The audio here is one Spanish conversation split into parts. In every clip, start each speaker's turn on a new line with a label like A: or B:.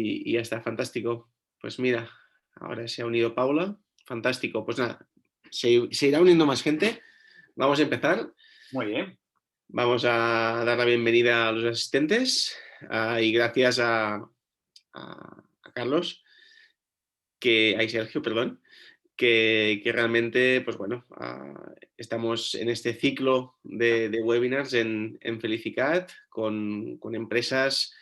A: Y ya está, fantástico. Pues mira, ahora se ha unido Paula. Fantástico. Pues nada, se irá uniendo más gente. Vamos a empezar.
B: Muy bien.
A: Vamos a dar la bienvenida a los asistentes y gracias a Carlos, Sergio, perdón, que realmente, pues bueno, estamos en este ciclo de webinars en Felicicat con empresas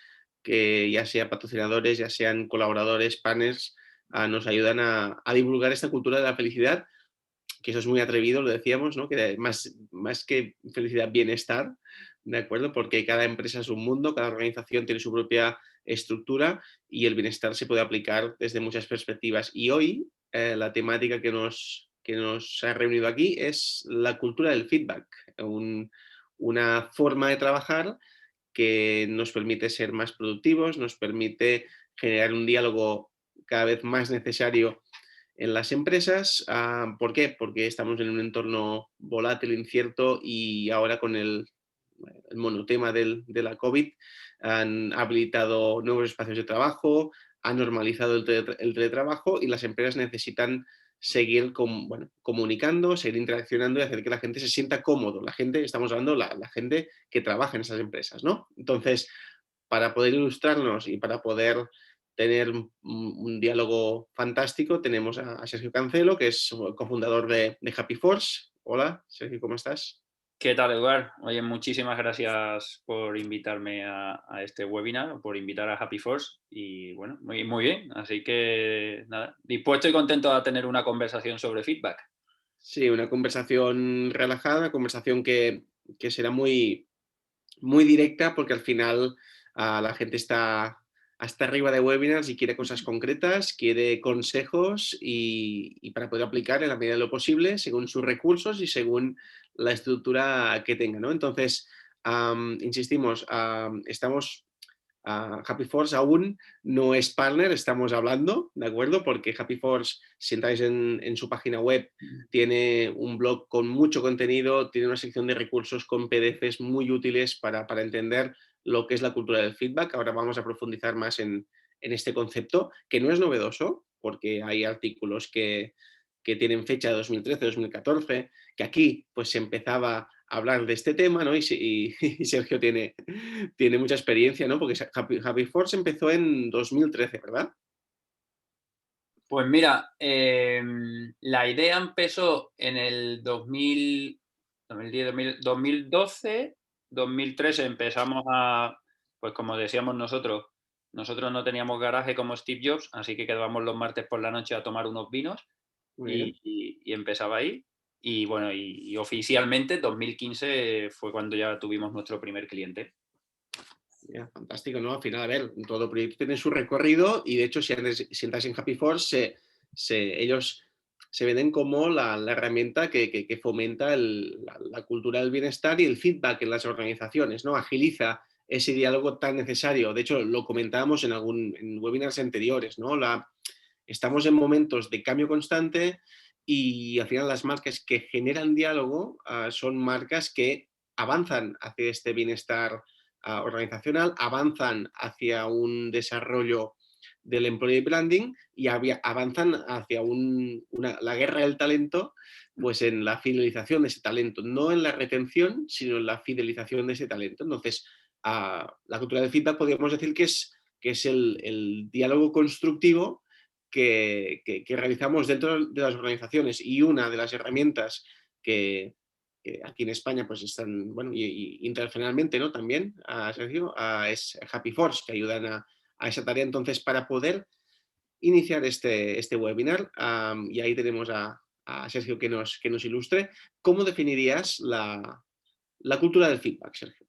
A: que ya sean patrocinadores, ya sean colaboradores, partners, nos ayudan a divulgar esta cultura de la felicidad, que eso es muy atrevido, lo decíamos, ¿no? Que más que felicidad, bienestar, ¿de acuerdo? Porque cada empresa es un mundo, cada organización tiene su propia estructura y el bienestar se puede aplicar desde muchas perspectivas. Y hoy la temática que nos ha reunido aquí es la cultura del feedback, una forma de trabajar que nos permite ser más productivos, nos permite generar un diálogo cada vez más necesario en las empresas. ¿Por qué? Porque estamos en un entorno volátil, incierto y ahora con el monotema de la COVID han habilitado nuevos espacios de trabajo, han normalizado el teletrabajo y las empresas necesitan seguir comunicando, seguir interaccionando y hacer que la gente se sienta cómodo. La gente, estamos hablando la gente que trabaja en esas empresas, ¿no? Entonces, para poder ilustrarnos y para poder tener un diálogo fantástico, tenemos a Sergio Cancelo, que es cofundador de Happy Force. Hola, Sergio, ¿cómo estás?
B: ¿Qué tal, Eduard? Oye, muchísimas gracias por invitarme a este webinar, por invitar a Happy Force y bueno, muy bien. Así que nada, dispuesto y contento a tener una conversación sobre feedback.
A: Sí, una conversación relajada, una conversación que será muy directa porque al final la gente está hasta arriba de webinars y quiere cosas concretas, quiere consejos y para poder aplicar en la medida de lo posible según sus recursos y según la estructura que tenga, ¿no? Entonces, insistimos, estamos Happy Force aún no es partner, estamos hablando, ¿de acuerdo? Porque Happy Force, si entráis en su página web, tiene un blog con mucho contenido, tiene una sección de recursos con PDFs muy útiles para entender lo que es la cultura del feedback. Ahora vamos a profundizar más en este concepto, que no es novedoso, porque hay artículos que tienen fecha de 2013, 2014, que aquí pues se empezaba a hablar de este tema, ¿no? Y Sergio tiene mucha experiencia, ¿no? Porque Happy Force empezó en 2013, ¿verdad?
B: Pues mira, la idea empezó en el 2010, 2012, 2013 empezamos pues como decíamos nosotros no teníamos garaje como Steve Jobs, así que quedábamos los martes por la noche a tomar unos vinos
A: Muy
B: y,
A: bien.
B: y empezaba ahí. Y bueno, y oficialmente 2015 fue cuando ya tuvimos nuestro primer cliente.
A: Ya, fantástico, ¿no? Al final, a ver, todo proyecto tiene su recorrido y de hecho si entras en Happy Force, ellos se venden como la herramienta que fomenta la cultura del bienestar y el feedback en las organizaciones, ¿no? Agiliza ese diálogo tan necesario. De hecho, lo comentábamos en webinars anteriores, ¿no? Estamos en momentos de cambio constante y al final las marcas que generan diálogo son marcas que avanzan hacia este bienestar organizacional, avanzan hacia un desarrollo del employee branding y avanzan hacia la guerra del talento, pues en la fidelización de ese talento, no en la retención, sino en la fidelización de ese talento. Entonces, la cultura del feedback podríamos decir que es el diálogo constructivo que realizamos dentro de las organizaciones y una de las herramientas que aquí en España pues están, bueno, y internacionalmente, ¿no? También, Sergio, es Happy Force, que ayudan a esa tarea. Entonces, para poder iniciar este webinar, y ahí tenemos a Sergio que nos ilustre, ¿cómo definirías la cultura del feedback, Sergio?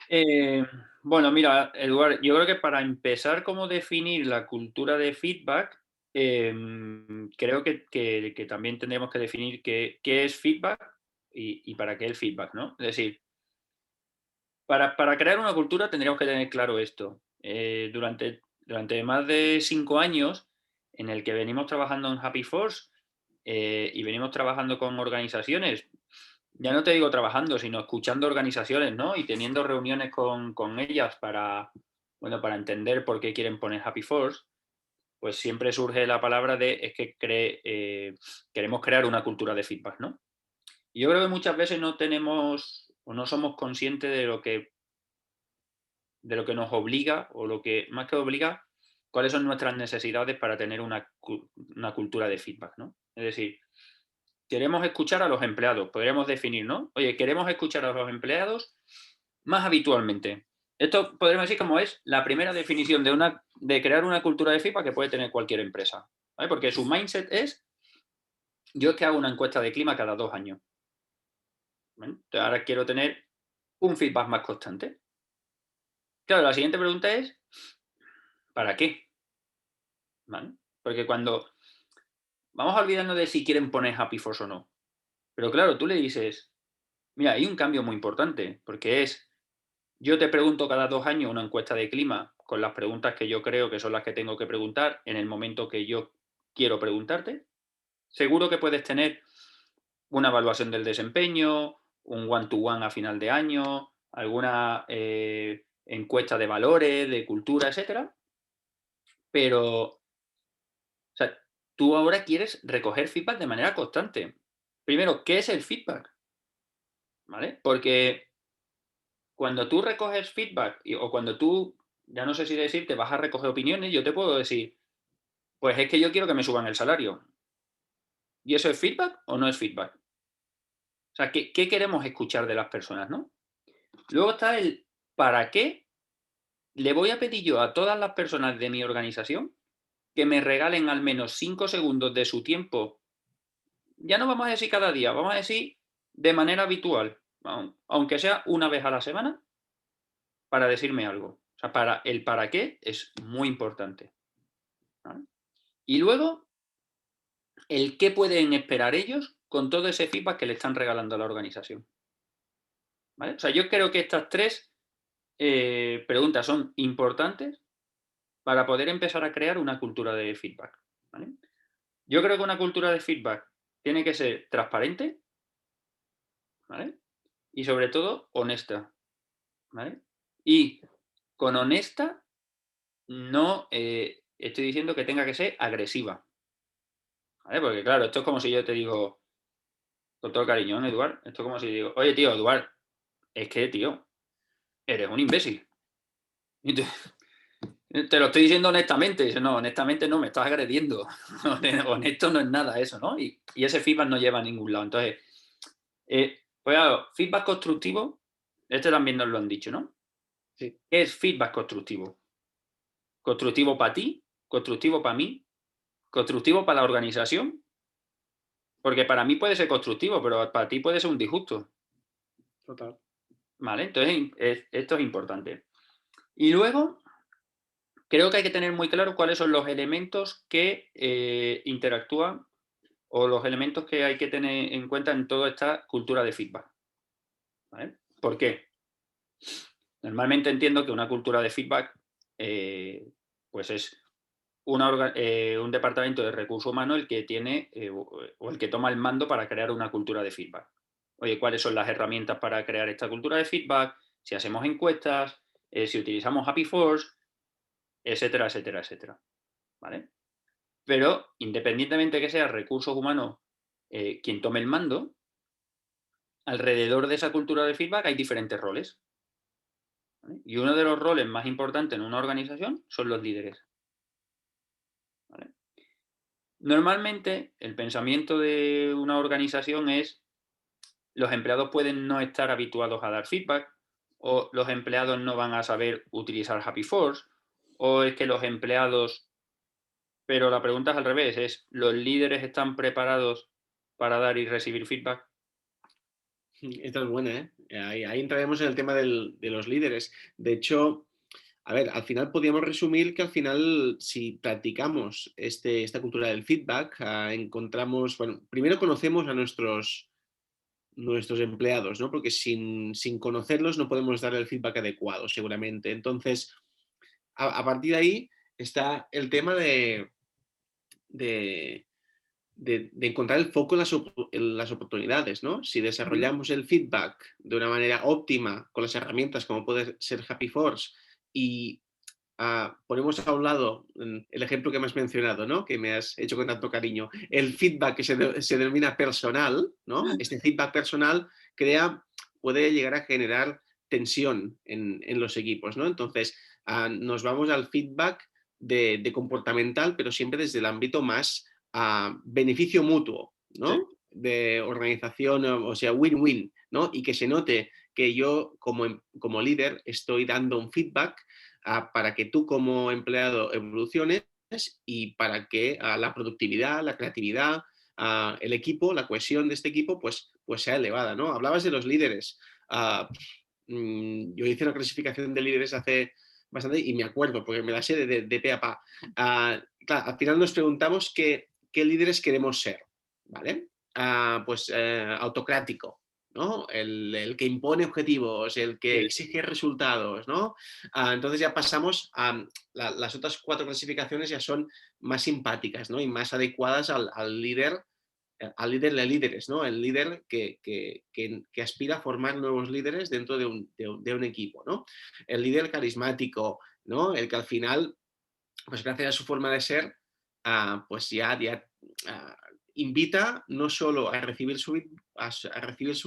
B: Eh, bueno, mira, Eduard, yo creo que para empezar, cómo definir la cultura de feedback, creo que también tendríamos que definir qué es feedback y para qué el feedback, ¿no? Es decir, para crear una cultura tendríamos que tener claro esto. Durante más de 5 años en el que venimos trabajando en Happy Force y venimos trabajando con organizaciones, ya no te digo trabajando, sino escuchando organizaciones, ¿no? Y teniendo reuniones con ellas Bueno, para entender por qué quieren poner Happy Force, pues siempre surge la palabra de es que queremos crear una cultura de feedback, ¿no? Y yo creo que muchas veces no tenemos o no somos conscientes de lo que nos obliga o lo que más que obliga, cuáles son nuestras necesidades para tener una cultura de feedback, ¿no? Es decir, queremos escuchar a los empleados, podríamos definir, ¿no? Oye, queremos escuchar a los empleados más habitualmente. Esto podríamos decir como es la primera definición de crear una cultura de feedback que puede tener cualquier empresa, ¿vale? Porque su mindset es, yo es que hago una encuesta de clima cada 2 años, ¿vale? Entonces ahora quiero tener un feedback más constante. Claro, la siguiente pregunta es, ¿para qué? ¿Vale? Porque cuando vamos a olvidarnos de si quieren poner Happy Force o no. Pero claro, tú le dices, mira, hay un cambio muy importante, porque es, yo te pregunto cada 2 años una encuesta de clima con las preguntas que yo creo que son las que tengo que preguntar en el momento que yo quiero preguntarte. Seguro que puedes tener una evaluación del desempeño, un one-to-one a final de año, alguna encuesta de valores, de cultura, etcétera. Pero o sea, tú ahora quieres recoger feedback de manera constante. Primero, ¿qué es el feedback? ¿Vale? Porque cuando tú recoges feedback o cuando tú, ya no sé si decir, te vas a recoger opiniones, yo te puedo decir, pues es que yo quiero que me suban el salario. ¿Y eso es feedback o no es feedback? O sea, ¿qué queremos escuchar de las personas, no? Luego está el para qué le voy a pedir yo a todas las personas de mi organización que me regalen al menos 5 segundos de su tiempo. Ya no vamos a decir cada día, vamos a decir de manera habitual, aunque sea una vez a la semana, para decirme algo. O sea, para qué es muy importante, ¿vale? Y luego, el qué pueden esperar ellos con todo ese feedback que le están regalando a la organización, ¿vale? O sea, yo creo que estas tres preguntas son importantes para poder empezar a crear una cultura de feedback, ¿vale? Yo creo que una cultura de feedback tiene que ser transparente, ¿vale? Y sobre todo honesta, ¿vale? Y con honesta no estoy diciendo que tenga que ser agresiva, ¿vale? Porque claro, esto es como si yo te digo, con todo el cariño, ¿no, Eduard? Esto es como si digo, oye, tío, Eduard, es que, tío, eres un imbécil. Y te lo estoy diciendo honestamente. Dice, no, honestamente no, me estás agrediendo. Honesto no es nada eso, ¿no? Y ese feedback no lleva a ningún lado. Entonces, pues claro, feedback constructivo, este también nos lo han dicho, ¿no?
A: Sí.
B: ¿Qué es feedback constructivo? Constructivo para ti, constructivo para mí, constructivo para la organización, porque para mí puede ser constructivo, pero para ti puede ser un disgusto,
A: Total.
B: ¿vale? Entonces, esto es importante. Y luego, creo que hay que tener muy claro cuáles son los elementos que interactúan o los elementos que hay que tener en cuenta en toda esta cultura de feedback, ¿vale? ¿Por qué? Normalmente entiendo que una cultura de feedback pues es un departamento de recursos humanos el que tiene o el que toma el mando para crear una cultura de feedback. Oye, ¿cuáles son las herramientas para crear esta cultura de feedback? Si hacemos encuestas, si utilizamos Happy Force, etcétera, etcétera, etcétera. ¿Vale? Pero independientemente que sea recursos humanos quien tome el mando, alrededor de esa cultura de feedback hay diferentes roles, ¿vale? Y uno de los roles más importantes en una organización son los líderes, ¿vale? Normalmente, el pensamiento de una organización es los empleados pueden no estar habituados a dar feedback, o los empleados no van a saber utilizar Happy Force, o es que los empleados, pero la pregunta es al revés, es ¿los líderes están preparados para dar y recibir feedback?
A: Esta es buena, ¿eh? Ahí entraremos en el tema de los líderes. De hecho, a ver, al final podríamos resumir que al final, si practicamos esta cultura del feedback, encontramos, bueno, primero conocemos a nuestros empleados, ¿no? Porque sin conocerlos no podemos dar el feedback adecuado, seguramente. Entonces, a partir de ahí está el tema de, de encontrar el foco en las oportunidades, ¿no? Si desarrollamos el feedback de una manera óptima con las herramientas como puede ser Happy Force y ponemos a un lado el ejemplo que me has mencionado, ¿no? Que me has hecho con tanto cariño, el feedback que se denomina personal, ¿no? Este feedback personal puede llegar a generar tensión en los equipos, ¿no? Entonces, nos vamos al feedback de comportamental, pero siempre desde el ámbito más beneficio mutuo,
B: Sí.
A: ¿no? De organización, o sea, win-win, ¿no? Y que se note que yo como líder estoy dando un feedback para que tú como empleado evoluciones y para que la productividad, la creatividad, el equipo, la cohesión de este equipo, pues sea elevada, ¿no? Hablabas de los líderes. Yo hice una clasificación de líderes hace bastante y me acuerdo, porque me la sé de pe a pa. Claro, al final nos preguntamos qué líderes queremos ser, ¿vale? Pues autocrático, ¿no? El que impone objetivos, el que
B: Sí.
A: exige resultados, ¿no? Entonces ya pasamos a las otras 4 clasificaciones ya son más simpáticas, ¿no? Y más adecuadas al líder de líderes, ¿no? El líder que aspira a formar nuevos líderes dentro de un equipo, ¿no? El líder carismático, ¿no? El que al final, pues gracias a su forma de ser, pues ya invita no solo a recibir su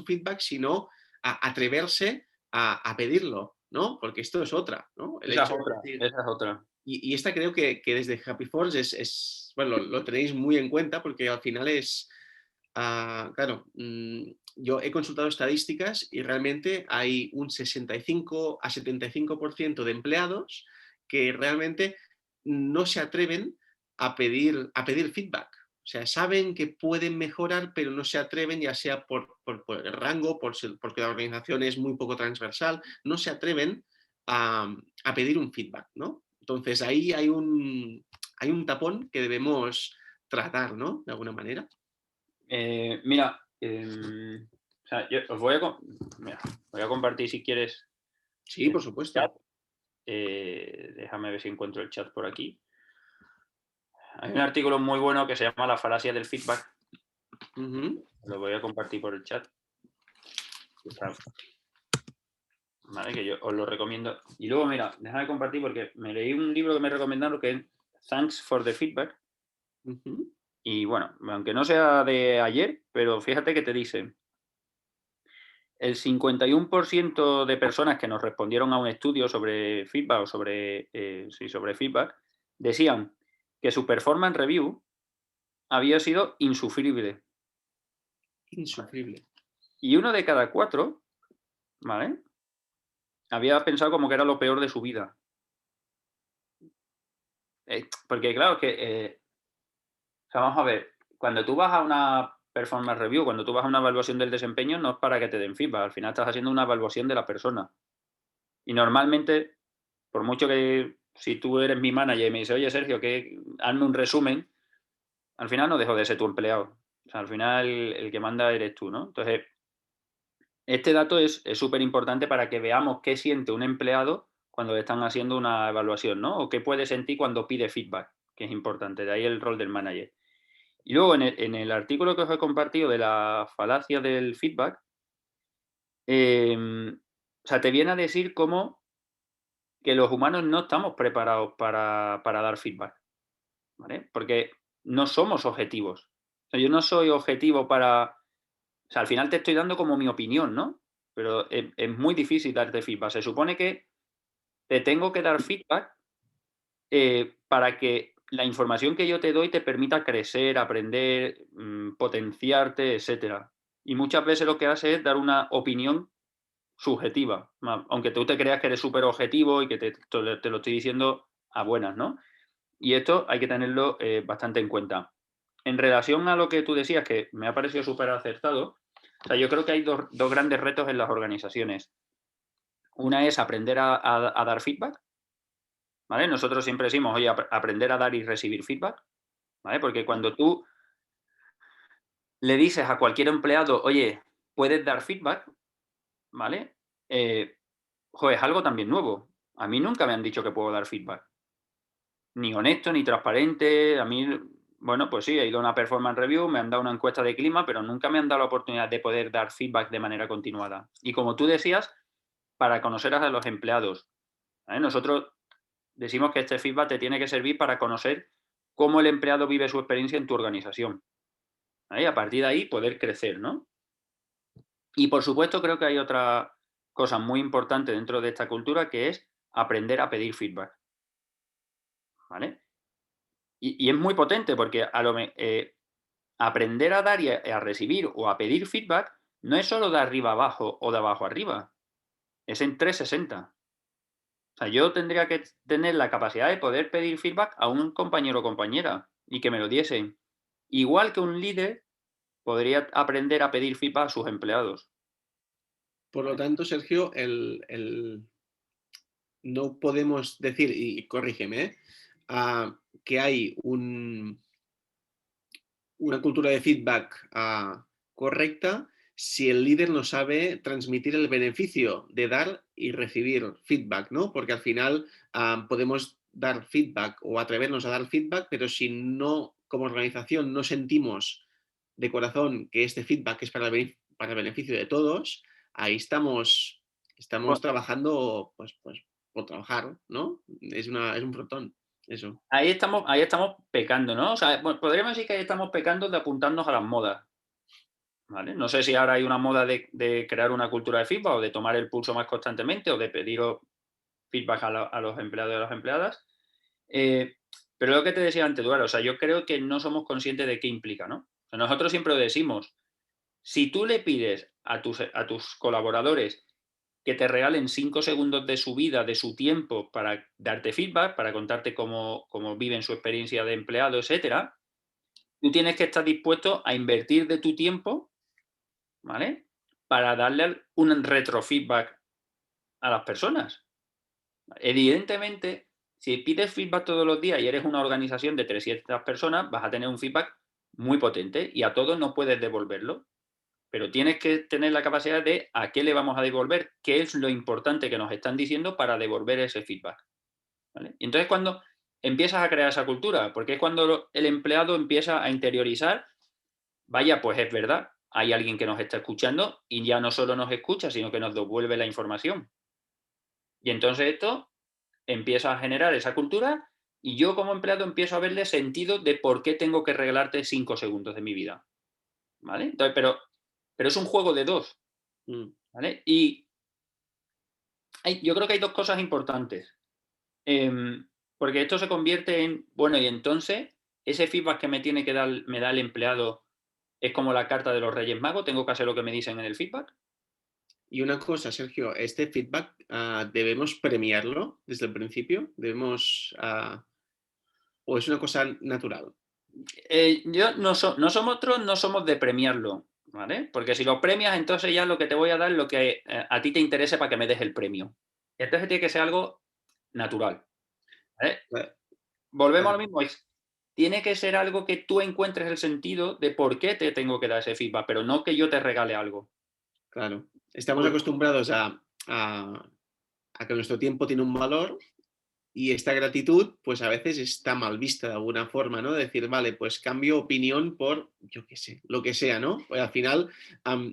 A: feedback, sino a atreverse a pedirlo, ¿no? Porque esto es otra, ¿no? El
B: Esa es
A: hecho de
B: otra,
A: decir,
B: esa es otra.
A: y esta creo que desde Happy Force bueno, lo tenéis muy en cuenta porque al final es, claro, yo he consultado estadísticas y realmente hay un 65 a 75% de empleados que realmente no se atreven a pedir feedback. O sea, saben que pueden mejorar, pero no se atreven, ya sea por el rango, porque la organización es muy poco transversal, no se atreven a pedir un feedback, ¿no? Entonces ahí hay un tapón que debemos tratar, ¿no? De alguna manera.
B: Mira, o sea, yo os mira, voy a compartir si quieres
A: Sí,
B: el
A: por
B: chat.
A: supuesto.
B: Déjame ver si encuentro el chat por aquí. Hay un artículo muy bueno que se llama La falacia del feedback.
A: Ujú.
B: Lo voy a compartir por el chat. Vale, que yo os lo recomiendo. Y luego, mira, déjame compartir porque me leí un libro que me recomendaron que es Thanks for the Feedback.
A: Ujú.
B: Y bueno, aunque no sea de ayer, pero fíjate que te dice, el 51% de personas que nos respondieron a un estudio sobre feedback o sobre feedback, decían que su performance review había sido insufrible.
A: Insufrible.
B: Y uno de cada 4, ¿vale? Había pensado como que era lo peor de su vida. Porque claro, o sea, vamos a ver, cuando tú vas a una performance review, cuando tú vas a una evaluación del desempeño, no es para que te den feedback, al final estás haciendo una evaluación de la persona. Y normalmente, por mucho que si tú eres mi manager y me dices, oye Sergio, hazme un resumen, al final no dejo de ser tu empleado. O sea, al final el que manda eres tú, ¿no? Entonces, este dato es súper importante para que veamos qué siente un empleado cuando le están haciendo una evaluación, ¿no? O qué puede sentir cuando pide feedback, que es importante, de ahí el rol del manager. Y luego en el artículo que os he compartido de la falacia del feedback, o sea, te viene a decir cómo que los humanos no estamos preparados para dar feedback, ¿vale? Porque no somos objetivos. O sea, yo no soy objetivo o sea, al final te estoy dando como mi opinión, ¿no? Pero es muy difícil darte feedback. Se supone que te tengo que dar feedback para que la información que yo te doy te permita crecer, aprender, potenciarte, etcétera. Y muchas veces lo que hace es dar una opinión subjetiva, aunque tú te creas que eres súper objetivo y que te lo estoy diciendo a buenas, ¿no? Y esto hay que tenerlo bastante en cuenta. En relación a lo que tú decías, que me ha parecido súper acertado, o sea, yo creo que hay dos grandes retos en las organizaciones. Una es aprender a dar feedback, ¿vale? Nosotros siempre decimos, oye, aprender a dar y recibir feedback, ¿vale? Porque cuando tú le dices a cualquier empleado, oye, puedes dar feedback, ¿vale? Es algo también nuevo. A mí nunca me han dicho que puedo dar feedback. Ni honesto, ni transparente. A mí, bueno, pues sí, he ido a una performance review, me han dado una encuesta de clima, pero nunca me han dado la oportunidad de poder dar feedback de manera continuada. Y como tú decías, para conocer a los empleados, ¿vale? Nosotros decimos que este feedback te tiene que servir para conocer cómo el empleado vive su experiencia en tu organización. ¿Vale? Y a partir de ahí poder crecer, ¿no? Y por supuesto creo que hay otra cosa muy importante dentro de esta cultura que es aprender a pedir feedback. ¿Vale? Y es muy potente porque aprender a dar y a recibir o a pedir feedback no es solo de arriba a abajo o de abajo a arriba, es en 360. O sea, yo tendría que tener la capacidad de poder pedir feedback a un compañero o compañera y que me lo diesen. Igual que un líder podría aprender a pedir feedback a sus empleados.
A: Por lo tanto, Sergio, no podemos decir, y corrígeme, que hay una cultura de feedback correcta si el líder no sabe transmitir el beneficio de dar y recibir feedback, ¿no? Porque al final podemos dar feedback o atrevernos a dar feedback, pero si no, como organización, no sentimos de corazón que este feedback es para el beneficio de todos, ahí estamos trabajando, pues, por trabajar, ¿no? Es un frontón, eso.
B: Ahí estamos pecando, ¿no? O sea, bueno, podríamos decir que ahí estamos pecando de apuntarnos a las modas. ¿Vale? No sé si ahora hay una moda de crear una cultura de feedback o de tomar el pulso más constantemente o de pedir feedback a los empleados y a las empleadas. Pero lo que te decía antes, Eduardo, o sea, yo creo que no somos conscientes de qué implica, ¿no? O sea, nosotros siempre lo decimos, si tú le pides a tus colaboradores que te regalen 5 segundos de su vida, de su tiempo, para darte feedback, para contarte cómo viven su experiencia de empleado, etcétera, tú tienes que estar dispuesto a invertir de tu tiempo, ¿vale? Para darle un retrofeedback a las personas. Evidentemente, si pides feedback todos los días y eres una organización de 300 personas, vas a tener un feedback muy potente y a todos no puedes devolverlo. Pero tienes que tener la capacidad de a qué le vamos a devolver, qué es lo importante que nos están diciendo para devolver ese feedback. ¿Vale? Y entonces cuando empiezas a crear esa cultura, porque es cuando el empleado empieza a interiorizar, vaya, pues es verdad, hay alguien que nos está escuchando y ya no solo nos escucha, sino que nos devuelve la información. Y entonces esto empieza a generar esa cultura y yo como empleado empiezo a verle sentido de por qué tengo que regalarte 5 segundos de mi vida. ¿Vale? Entonces, pero es un juego de dos.
A: Mm.
B: ¿Vale? Y yo creo que hay dos cosas importantes. Porque esto se convierte en, bueno, y entonces, ese feedback que me da el empleado es como la carta de los Reyes Magos, tengo que hacer lo que me dicen en el feedback.
A: Y una cosa, Sergio, este feedback debemos premiarlo desde el principio, o es una cosa natural.
B: Yo nosotros no somos de premiarlo, ¿vale? Porque si lo premias, entonces ya lo que te voy a dar es lo que a ti te interese para que me des el premio. Entonces tiene que ser algo natural. ¿Vale?
A: Eh,
B: Volvemos a lo
A: Claro,
B: mismo, tiene que ser algo que tú encuentres el sentido de por qué te tengo que dar ese feedback, pero no que yo te regale algo.
A: claro. Estamos
B: Por-
A: acostumbrados a que nuestro tiempo tiene un valor y esta gratitud, pues a veces está mal vista de alguna forma, ¿no? Decir, vale, pues cambio opinión por, yo qué sé, lo que sea, ¿no? Pues al final,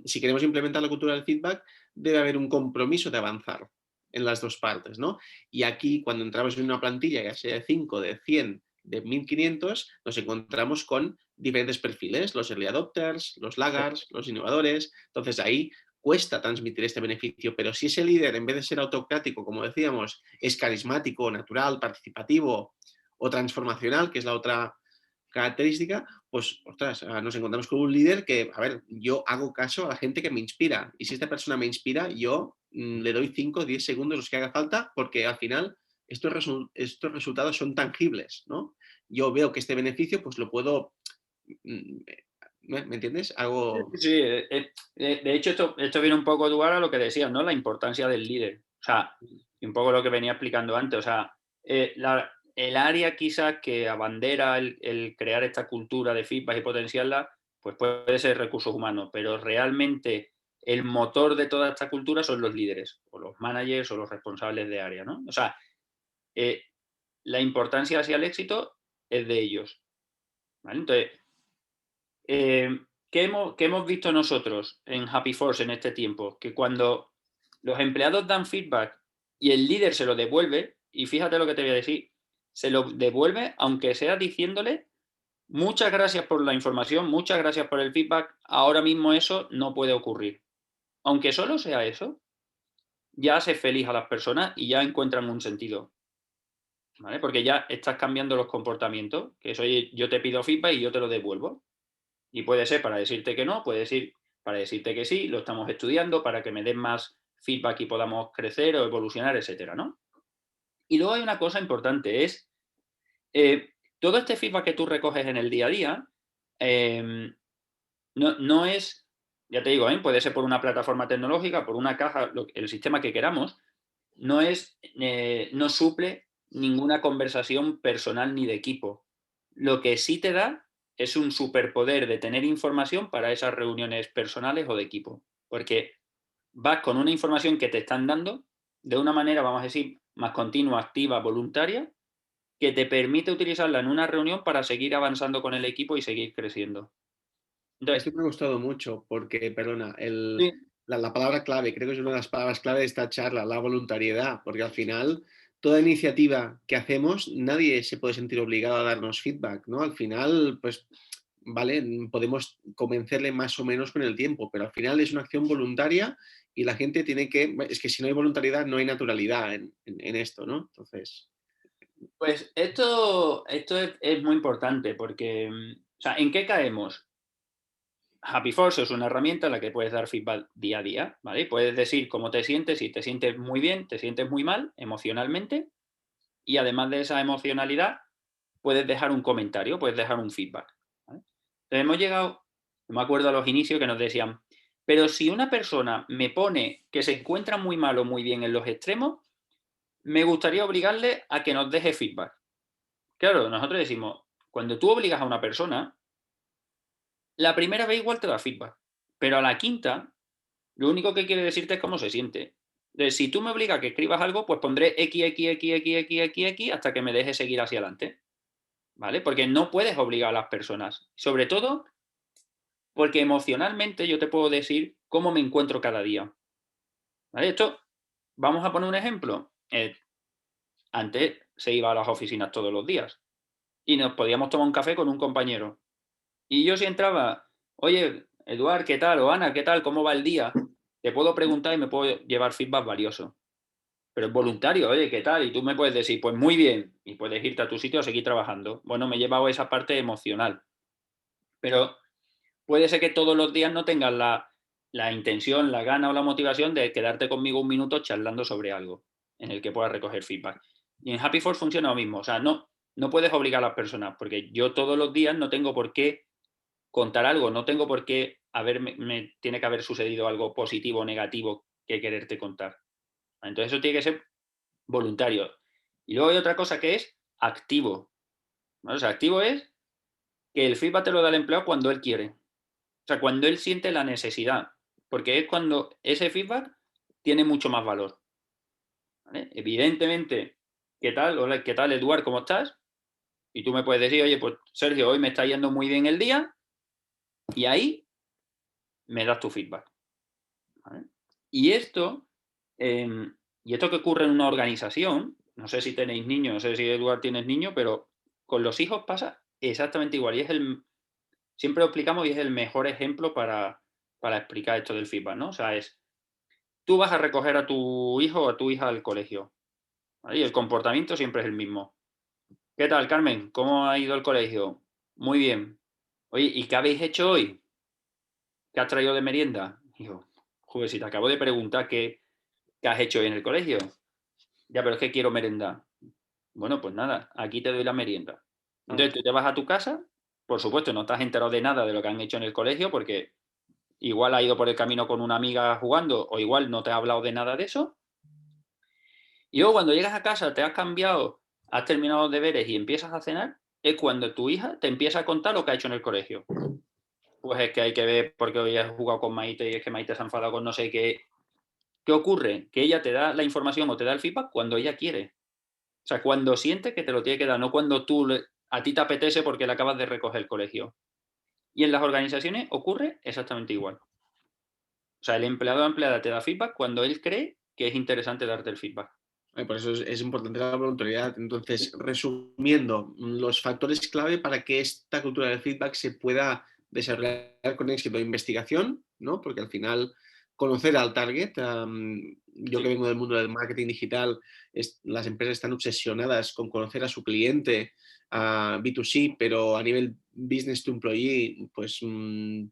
A: si queremos implementar la cultura del feedback, debe haber un compromiso de avanzar en las dos partes, ¿no? Y aquí, cuando entramos en una plantilla, ya sea de 5, de 100, de 1500, nos encontramos con diferentes perfiles, los early adopters, los laggards, los innovadores. Entonces ahí cuesta transmitir este beneficio, pero si ese líder, en vez de ser autocrático, como decíamos, es carismático, natural, participativo o transformacional, que es la otra característica, pues, ostras, nos encontramos con un líder que, a ver, yo hago caso a la gente que me inspira. Y si esta persona me inspira, yo le doy 5 o 10 segundos los que haga falta, porque al final estos resultados son tangibles, ¿no? Yo veo que este beneficio, pues lo puedo. mm, ¿Me entiendes?
B: Sí,
A: Algo.
B: sí, sí, de hecho, esto viene un poco de a lo que decías, ¿no? La importancia del líder. O sea, y un poco lo que venía explicando antes. O sea, el área quizás que abandera el crear esta cultura de feedback y potenciarla, pues puede ser recursos humanos, pero realmente el motor de toda esta cultura son los líderes, o los managers, o los responsables de área, ¿no? O sea, eh, la importancia hacia el éxito es de ellos. ¿Vale? Entonces, ¿qué hemos visto nosotros en Happy Force en este tiempo? Que cuando los empleados dan feedback y el líder se lo devuelve, y fíjate lo que te voy a decir, se lo devuelve aunque sea diciéndole muchas gracias por la información, muchas gracias por el feedback, ahora mismo eso no puede ocurrir. Aunque solo sea eso, ya hace feliz a las personas y ya encuentran un sentido. ¿Vale? Porque ya estás cambiando los comportamientos, que es, oye, yo te pido feedback y yo te lo devuelvo. Y puede ser para decirte que no, puede ser para decirte que sí, lo estamos estudiando, para que me den más feedback y podamos crecer o evolucionar, etcétera, ¿no? Y luego hay una cosa importante, es todo este feedback que tú recoges en el día a día, no es, ya te digo, puede ser por una plataforma tecnológica, por una caja, el sistema que queramos, no suple ninguna conversación personal ni de equipo. Lo que sí te da es un superpoder de tener información para esas reuniones personales o de equipo. Porque vas con una información que te están dando de una manera, vamos a decir, más continua, activa, voluntaria, que te permite utilizarla en una reunión para seguir avanzando con el equipo y seguir creciendo.
A: Esto
B: Entonces,
A: me ha gustado mucho porque, perdona,
B: sí,
A: la palabra clave, creo que es una de las palabras clave de esta charla, la voluntariedad, porque al final toda iniciativa que hacemos, nadie se puede sentir obligado a darnos feedback, ¿no? Al final, pues, vale, podemos convencerle más o menos con el tiempo, pero al final es una acción voluntaria y la gente tiene que, es que si no hay voluntariedad, no hay naturalidad en esto, ¿no? Entonces,
B: pues esto es muy importante porque, o sea, ¿en qué caemos? Happy Force es una herramienta en la que puedes dar feedback día a día, ¿vale? Puedes decir cómo te sientes, si te sientes muy bien, te sientes muy mal emocionalmente, y además de esa emocionalidad, puedes dejar un comentario, puedes dejar un feedback, ¿vale? Entonces hemos llegado, no me acuerdo a los inicios que nos decían, pero si una persona me pone que se encuentra muy mal o muy bien en los extremos, me gustaría obligarle a que nos deje feedback. Claro, nosotros decimos, cuando tú obligas a una persona, la primera vez igual te da feedback, pero a la quinta, lo único que quiere decirte es cómo se siente. Entonces, si tú me obligas a que escribas algo, pues pondré X, X, X, X, X, X, X hasta que me dejes seguir hacia adelante, ¿vale? Porque no puedes obligar a las personas. Sobre todo porque emocionalmente yo te puedo decir cómo me encuentro cada día, ¿vale? Esto, vamos a poner un ejemplo. Antes se iba a las oficinas todos los días y nos podíamos tomar un café con un compañero. Y yo si entraba, oye, Eduard, ¿qué tal? O Ana, ¿qué tal? ¿Cómo va el día? Te puedo preguntar y me puedo llevar feedback valioso. Pero es voluntario, oye, ¿qué tal? Y tú me puedes decir, pues muy bien, y puedes irte a tu sitio a seguir trabajando. Bueno, me he llevado esa parte emocional. Pero puede ser que todos los días no tengas la intención, la gana o la motivación de quedarte conmigo un minuto charlando sobre algo en el que puedas recoger feedback. Y en Happy Force funciona lo mismo. O sea, no puedes obligar a las personas, porque yo todos los días no tengo por qué contar algo, no tengo por qué me tiene que haber sucedido algo positivo o negativo que quererte contar. Entonces eso tiene que ser voluntario. Y luego hay otra cosa que es activo, ¿vale? O sea, activo es que el feedback te lo da el empleado cuando él quiere. O sea, cuando él siente la necesidad. Porque es cuando ese feedback tiene mucho más valor, ¿vale? Evidentemente, ¿qué tal? Hola, ¿qué tal, Eduard? ¿Cómo estás? Y tú me puedes decir, oye, pues Sergio, hoy me está yendo muy bien el día, y ahí me das tu feedback, ¿vale? Y esto, eh, y esto que ocurre en una organización, no sé si tenéis niños, no sé si Eduard tienes niños, pero con los hijos pasa exactamente igual. Y siempre lo explicamos y es el mejor ejemplo para explicar esto del feedback, ¿no? O sea, tú vas a recoger a tu hijo o a tu hija al colegio, ¿vale? Y el comportamiento siempre es el mismo. ¿Qué tal, Carmen? ¿Cómo ha ido el colegio? Muy bien. Oye, ¿y qué habéis hecho hoy? ¿Qué has traído de merienda? Digo, joder, si te acabo de preguntar qué has hecho hoy en el colegio. Ya, pero es que quiero merendar. Bueno, pues nada, aquí te doy la merienda.
A: ah,
B: Entonces tú te vas a tu casa, por supuesto, no te has enterado de nada de lo que han hecho en el colegio, porque igual ha ido por el camino con una amiga jugando, o igual no te ha hablado de nada de eso. Y luego cuando llegas a casa, te has cambiado, has terminado los deberes y empiezas a cenar, es cuando tu hija te empieza a contar lo que ha hecho en el colegio. Pues es que hay que ver porque hoy has jugado con Maite y es que Maite se ha enfadado con no sé qué. ¿Qué ocurre? Que ella te da la información o te da el feedback cuando ella quiere. O sea, cuando siente que te lo tiene que dar, no cuando a ti te apetece porque le acabas de recoger el colegio. Y en las organizaciones ocurre exactamente igual. O sea, el empleado o empleada te da feedback cuando él cree que es interesante darte el feedback.
A: Por eso es importante la voluntariedad. Entonces, resumiendo, los factores clave para que esta cultura del feedback se pueda desarrollar con éxito: investigación, ¿no? Porque al final conocer al target, yo que
B: Sí.
A: vengo del mundo del marketing digital, las empresas están obsesionadas con conocer a su cliente, B2C, pero a nivel business to employee, pues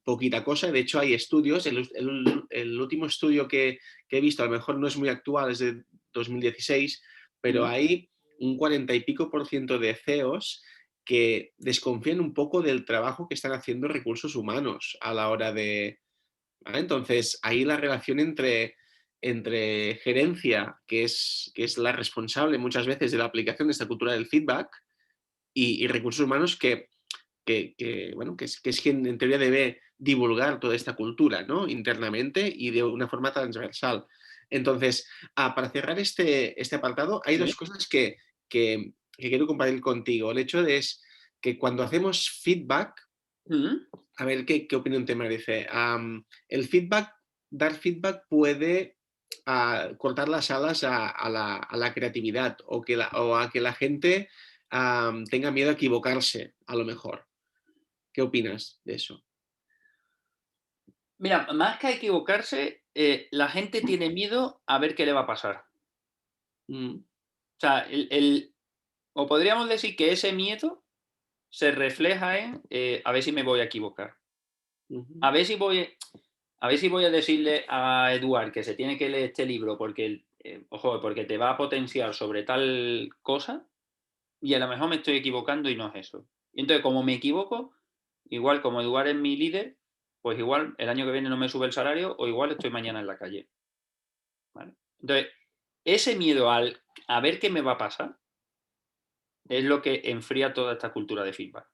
A: poquita cosa. De hecho, hay estudios, el último estudio que he visto, a lo mejor no es muy actual, es de 2016, pero
B: Mm.
A: hay un 40 y pico por ciento de CEOs que desconfían un poco del trabajo que están haciendo recursos humanos a la hora de... ¿vale? Entonces, ahí la relación entre gerencia, que es la responsable muchas veces de la aplicación de esta cultura del feedback, y recursos humanos bueno, que es quien en teoría debe divulgar toda esta cultura, ¿no? Internamente y de una forma transversal. Entonces, para cerrar este apartado, hay
B: Sí.
A: dos cosas que quiero compartir contigo. El hecho es que cuando hacemos feedback,
B: Mm.
A: a ver qué opinión te merece. El feedback, dar feedback puede cortar las alas a la creatividad, o a que la gente tenga miedo a equivocarse, a lo mejor. ¿Qué opinas de eso?
B: Mira, más que a equivocarse, la gente tiene miedo a ver qué le va a pasar.
A: Mm,
B: O sea, o podríamos decir que ese miedo se refleja en a ver si me voy a equivocar.
A: ujú,
B: A ver si voy, a ver si voy a decirle a Eduard que se tiene que leer este libro porque, ojo, porque te va a potenciar sobre tal cosa y a lo mejor me estoy equivocando y no es eso. Y entonces, como me equivoco, igual como Eduard es mi líder, pues igual el año que viene no me sube el salario o igual estoy mañana en la calle. ¿Vale? Entonces, ese miedo a ver qué me va a pasar es lo que enfría toda esta cultura de feedback.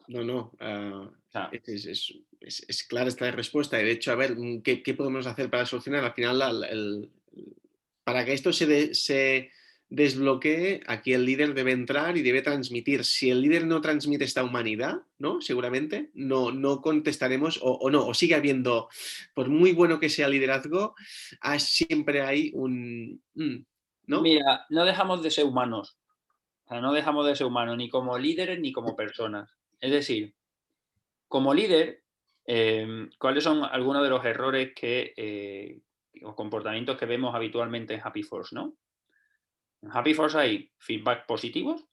A: no, no.
B: O sea,
A: Es clara esta respuesta. Y de hecho, a ver, ¿qué podemos hacer para solucionar? Al final, para que esto se desbloquee, aquí el líder debe entrar y debe transmitir. Si el líder no transmite esta humanidad, ¿no? Seguramente no contestaremos, o no, o sigue habiendo, por muy bueno que sea el liderazgo, siempre hay ¿no?
B: mira, no dejamos de ser humanos. O sea, no dejamos de ser humanos ni como líderes ni como personas. Es decir, como líder, ¿cuáles son algunos de los errores o comportamientos que vemos habitualmente en Happy Force, ¿no? En Happy Force hay feedback positivos.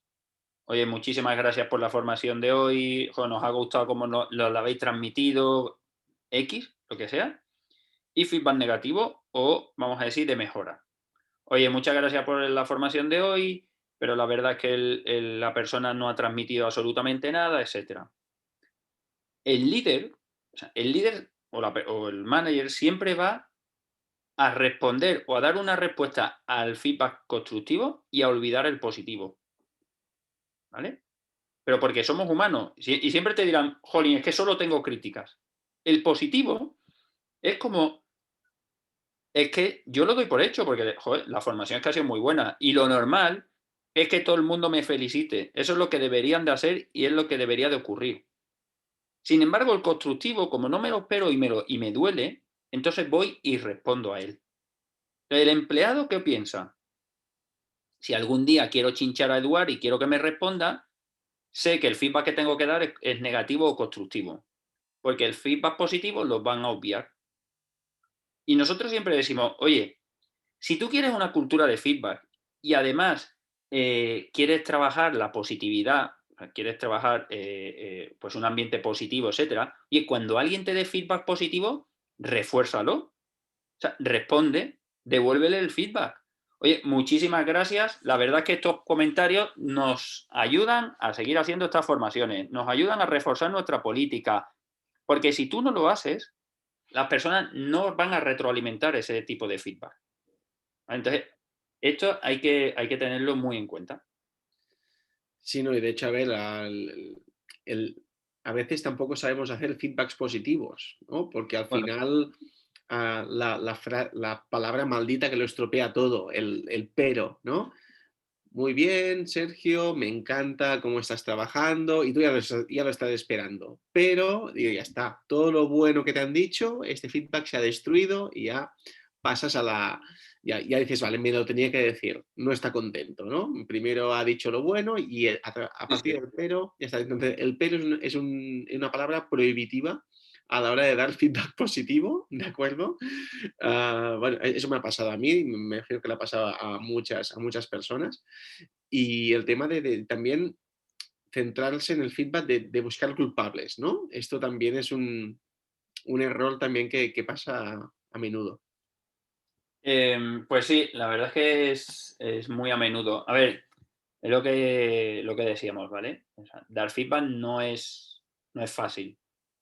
B: Oye, muchísimas gracias por la formación de hoy. Jo, nos ha gustado cómo lo habéis transmitido, X, lo que sea. Y feedback negativo o, vamos a decir, de mejora. Oye, muchas gracias por la formación de hoy, pero la verdad es que la persona no ha transmitido absolutamente nada, etcétera. El líder, o sea, el líder o el manager siempre va a responder o a dar una respuesta al feedback constructivo y a olvidar el positivo, ¿vale? Pero porque somos humanos y siempre te dirán, jolín, es que solo tengo críticas. El positivo es como, es que yo lo doy por hecho porque, joder, la formación es que ha sido muy buena y lo normal es que todo el mundo me felicite. Eso es lo que deberían de hacer y es lo que debería de ocurrir. Sin embargo, el constructivo, como no me lo espero y me duele, entonces voy y respondo a él. El empleado, ¿qué piensa? Si algún día quiero chinchar a Eduard y quiero que me responda, sé que el feedback que tengo que dar es negativo o constructivo, porque el feedback positivo los van a obviar. Y nosotros siempre decimos, oye, si tú quieres una cultura de feedback y además quieres trabajar la positividad, quieres trabajar pues un ambiente positivo, etcétera, y cuando alguien te dé feedback positivo, refuérzalo. O sea, responde, devuélvele el feedback. Oye, muchísimas gracias. La verdad es que estos comentarios nos ayudan a seguir haciendo estas formaciones, nos ayudan a reforzar nuestra política, porque si tú no lo haces, las personas no van a retroalimentar ese tipo de feedback. Entonces, esto hay que tenerlo muy en cuenta.
A: Sí, no, y de hecho, a ver, el- a veces tampoco sabemos hacer feedbacks positivos, ¿no? Porque al
B: Bueno,
A: final la palabra maldita que lo estropea todo, el pero, ¿no? Muy bien, Sergio, me encanta cómo estás trabajando y tú ya lo estás esperando. Pero, digo, ya está, todo lo bueno que te han dicho, este feedback se ha destruido y ya pasas ya dices, vale, me lo tenía que decir, no está contento, ¿no? Primero ha dicho lo bueno y a
B: Sí,
A: partir del pero, ya está. Entonces, el pero es una palabra prohibitiva a la hora de dar feedback positivo, ¿de acuerdo? Bueno, eso me ha pasado a mí, me imagino que le ha pasado a muchas personas. Y el tema de también centrarse en el feedback de buscar culpables, ¿no? Esto también es un error también que pasa a menudo.
B: Pues sí, la verdad es que es muy a menudo. A ver, es lo que decíamos, ¿vale? O sea, dar feedback no es fácil.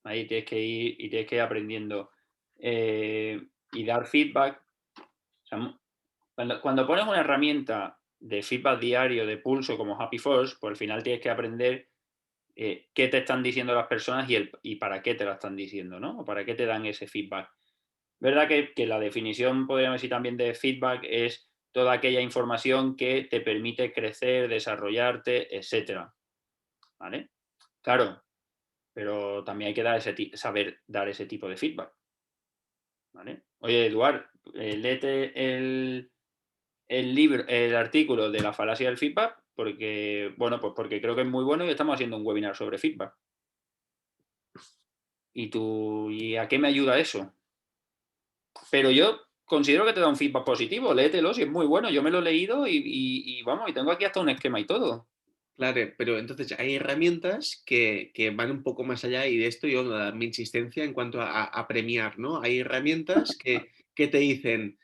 B: Ahí tienes que ir y tienes que ir aprendiendo. Y dar feedback, o sea, cuando pones una herramienta de feedback diario, de pulso, como Happy Force, pues al final tienes que aprender qué te están diciendo las personas y para qué te lo están diciendo, ¿no? O para qué te dan ese feedback. Verdad que la definición, podríamos decir también, de feedback es toda aquella información que te permite crecer, desarrollarte, etcétera, ¿vale? Claro, pero también hay que saber dar ese tipo de feedback, ¿vale? Oye, Eduard, léete el libro, el artículo de la falacia del feedback, porque, bueno, pues porque creo que es muy bueno y estamos haciendo un webinar sobre feedback. ¿Y a qué me ayuda eso? Pero yo considero que te da un feedback positivo, léetelo si es muy bueno. Yo me lo he leído y vamos, y tengo aquí hasta un esquema y todo.
A: Claro, pero entonces hay herramientas que van un poco más allá y de esto yo mi insistencia en cuanto a premiar, ¿no? Hay herramientas que te dicen,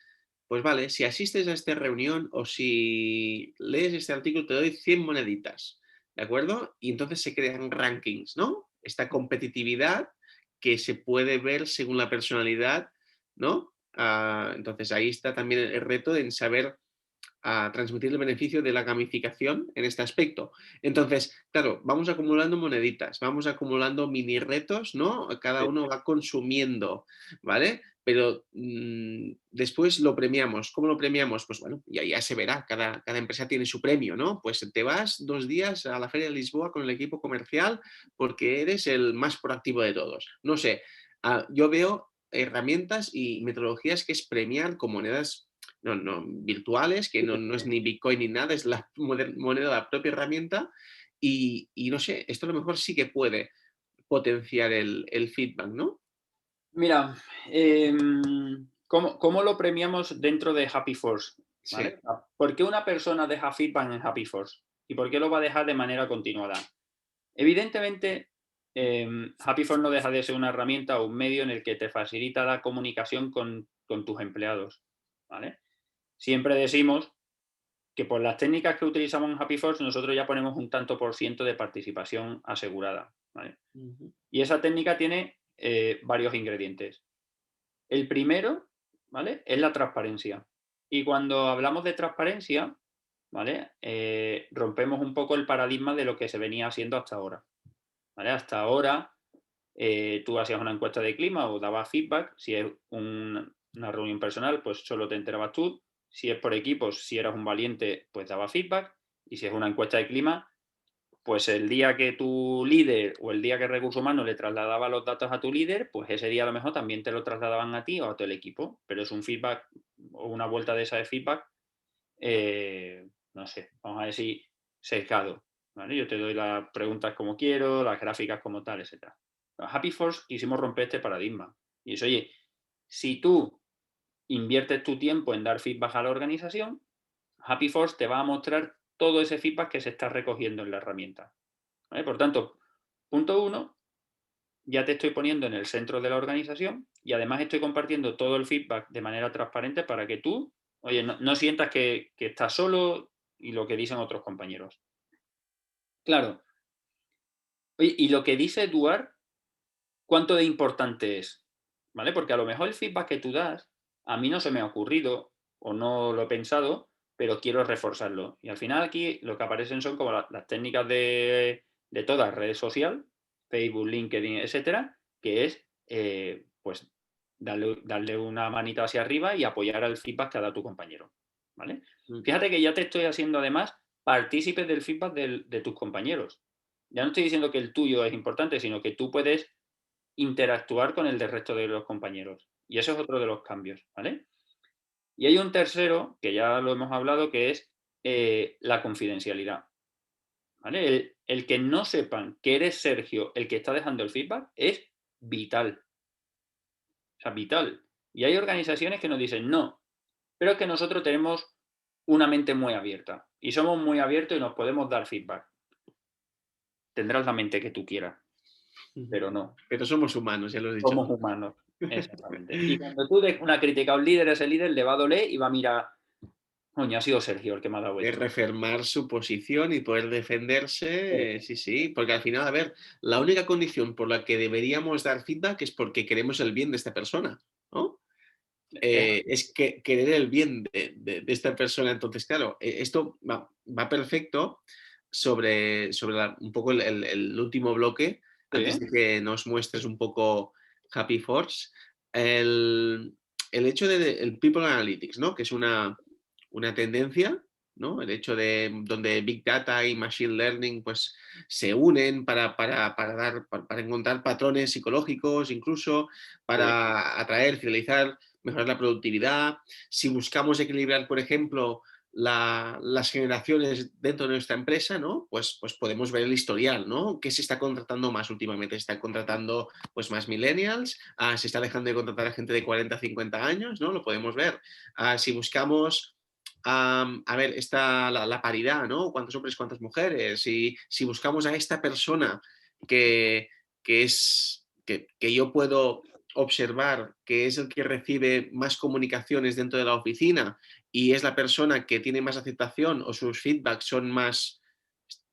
A: pues vale, si asistes a esta reunión o si lees este artículo te doy 100 moneditas, ¿de acuerdo? Y entonces se crean rankings, ¿no? Esta competitividad que se puede ver según la personalidad, ¿no? Entonces ahí está también el reto en saber a transmitir el beneficio de la gamificación en este aspecto. Entonces, claro, vamos acumulando moneditas, vamos acumulando mini retos, ¿no? Cada
B: Sí.
A: uno va consumiendo, ¿vale? Pero después lo premiamos. ¿Cómo lo premiamos? Pues bueno, ya se verá, cada empresa tiene su premio, ¿no? Pues te vas 2 días a la Feria de Lisboa con el equipo comercial porque eres el más proactivo de todos. No sé, yo veo herramientas y metodologías que es premiar con monedas no, virtuales, que no es ni Bitcoin ni nada, es la moneda de la propia herramienta y no sé, esto a lo mejor sí que puede potenciar el feedback, ¿no?
B: Mira, ¿cómo lo premiamos dentro de Happy Force?
A: Sí,
B: ¿Vale? ¿Por qué una persona deja feedback en Happy Force? ¿Y por qué lo va a dejar de manera continuada? Evidentemente, Happy Force no deja de ser una herramienta o un medio en el que te facilita la comunicación con tus empleados. ¿Vale? Siempre decimos que por las técnicas que utilizamos en Happy Force nosotros ya ponemos un tanto por ciento de participación asegurada. ¿Vale?
A: ujú,
B: Y esa técnica tiene varios ingredientes. El primero, ¿vale? Es la transparencia. Y cuando hablamos de transparencia, ¿vale? Rompemos un poco el paradigma de lo que se venía haciendo hasta ahora. ¿Vale? Hasta ahora tú hacías una encuesta de clima o dabas feedback. Si es una reunión personal, pues solo te enterabas tú. Si es por equipos, si eras un valiente, pues dabas feedback. Y si es una encuesta de clima, pues el día que tu líder o el día que Recursos Humanos le trasladaba los datos a tu líder, pues ese día a lo mejor también te lo trasladaban a ti o a todo el equipo. Pero es un feedback o una vuelta de esa de feedback, no sé, vamos a decir, sesgado. ¿Vale? Yo te doy las preguntas como quiero, las gráficas como tal, etc. Happy Force quisimos romper este paradigma. Y es, oye, si tú inviertes tu tiempo en dar feedback a la organización, Happy Force te va a mostrar todo ese feedback que se está recogiendo en la herramienta. ¿Vale? Por tanto, punto uno, ya te estoy poniendo en el centro de la organización y además estoy compartiendo todo el feedback de manera transparente para que tú, oye, no sientas que estás solo y lo que dicen otros compañeros. Claro. Oye, y lo que dice Eduard, ¿cuánto de importante es? ¿Vale? Porque a lo mejor el feedback que tú das, a mí no se me ha ocurrido o no lo he pensado, pero quiero reforzarlo. Y al final aquí lo que aparecen son como las técnicas de toda red social, Facebook, LinkedIn, etcétera, que es pues darle una manita hacia arriba y apoyar al feedback que ha dado tu compañero. ¿Vale?
A: ujú.
B: Fíjate que ya te estoy haciendo además partícipes del feedback de tus compañeros. Ya no estoy diciendo que el tuyo es importante, sino que tú puedes interactuar con el del resto de los compañeros. Y eso es otro de los cambios, ¿vale? Y hay un tercero, que ya lo hemos hablado, que es la confidencialidad. ¿Vale? El que no sepan que eres Sergio el que está dejando el feedback es vital. O sea, vital. Y hay organizaciones que nos dicen, no, pero es que nosotros tenemos una mente muy abierta y somos muy abiertos y nos podemos dar feedback. Tendrás la mente que tú quieras, pero no.
A: Pero somos humanos, ya lo has dicho
B: Somos
A: tú.
B: humanos. Exactamente. Y cuando tú des una crítica a un líder, ese líder le va a doler y va a mirar, coño, ha sido Sergio el que me ha dado
A: Es
B: esto.
A: reafirmar su posición y poder defenderse, sí, sí, porque al final, a ver, la única condición por la que deberíamos dar feedback es porque queremos el bien de esta persona, ¿no? Es que querer el bien de esta persona. Entonces, claro, esto va perfecto sobre un poco el último bloque, antes
B: Sí,
A: de que nos muestres un poco Happy Force, el, el hecho el People Analytics, ¿no? Que es una tendencia, ¿no? El hecho de donde Big Data y Machine Learning pues, se unen para encontrar patrones psicológicos, incluso
B: sí.
A: para atraer, fidelizar, mejorar la productividad. Si buscamos equilibrar, por ejemplo, las generaciones dentro de nuestra empresa, ¿no? Pues podemos ver el historial, ¿no? ¿Qué se está contratando más últimamente? ¿Se está contratando pues, más millennials? ¿Se está dejando de contratar a gente de 40, 50 años? ¿No? Lo podemos ver. Si buscamos a ver, la paridad, ¿no? ¿Cuántos hombres, cuántas mujeres? Si buscamos a esta persona que, que yo puedo observar que es el que recibe más comunicaciones dentro de la oficina y es la persona que tiene más aceptación o sus feedbacks son más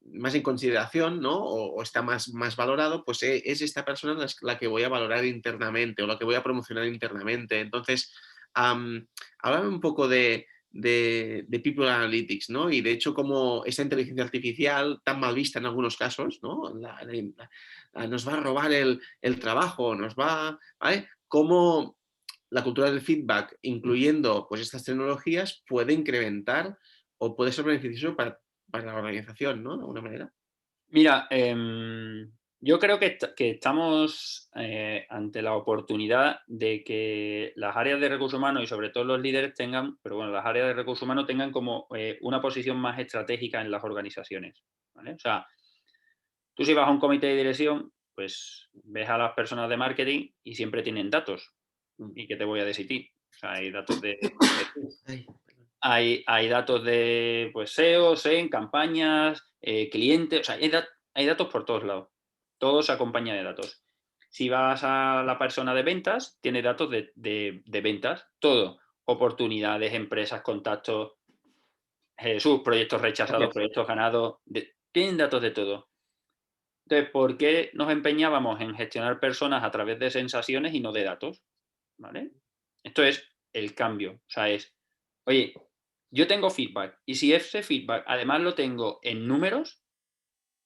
A: en consideración, ¿no? O está más valorado, pues es esta persona la que voy a valorar internamente o la que voy a promocionar internamente. Entonces, háblame un poco de People Analytics, ¿no? Y de hecho, como esta inteligencia artificial, tan mal vista en algunos casos, ¿no? Nos va a robar el trabajo, nos va, ¿vale? Cómo la cultura del feedback, incluyendo pues, estas tecnologías, puede incrementar o puede ser beneficioso para la organización, ¿no? De alguna manera.
B: Mira, yo creo que estamos ante la oportunidad de que las áreas de recursos humanos y sobre todo los líderes tengan, pero bueno, las áreas de recursos humanos tengan como una posición más estratégica en las organizaciones. ¿Vale? O sea, tú si vas a un comité de dirección, pues ves a las personas de marketing y siempre tienen datos.
A: Mm.
B: ¿Y qué te voy a decir? O sea, hay datos de
A: Ay,
B: hay datos de pues, SEO, SEM, campañas, clientes, o sea, hay datos por todos lados. Todo se acompaña de datos. Si vas a la persona de ventas, tiene datos de ventas, todo. Oportunidades, empresas, contactos, sus proyectos rechazados,
A: gracias.
B: proyectos ganados, tienen datos de todo. Entonces, ¿por qué nos empeñábamos en gestionar personas a través de sensaciones y no de datos? ¿Vale? Esto es el cambio. O sea, oye, yo tengo feedback y si ese feedback además lo tengo en números,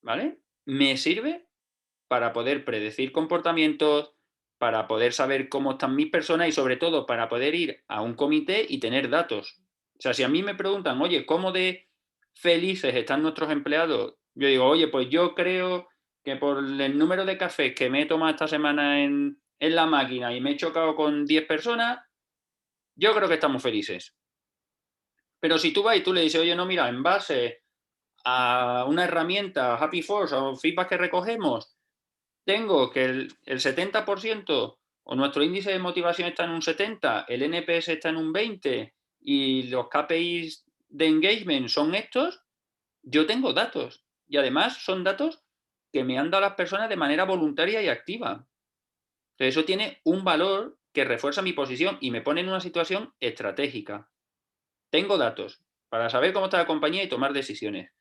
B: ¿vale? Me sirve para poder predecir comportamientos, para poder saber cómo están mis personas y sobre todo para poder ir a un comité y tener datos. O sea, si a mí me preguntan, oye, ¿cómo de felices están nuestros empleados? Yo digo, oye, pues yo creo que por el número de cafés que me he tomado esta semana en la máquina y me he chocado con 10 personas, yo creo que estamos felices. Pero si tú vas y tú le dices, oye, no, mira, en base a una herramienta, Happy Force o feedback que recogemos, tengo que el 70% o nuestro índice de motivación está en un 70, el NPS está en un 20 y los KPIs de engagement son estos, yo tengo datos. Y además son datos que me han dado las personas de manera voluntaria y activa. Entonces eso tiene un valor que refuerza mi posición y me pone en una situación estratégica. Tengo datos para saber cómo está la compañía y tomar decisiones.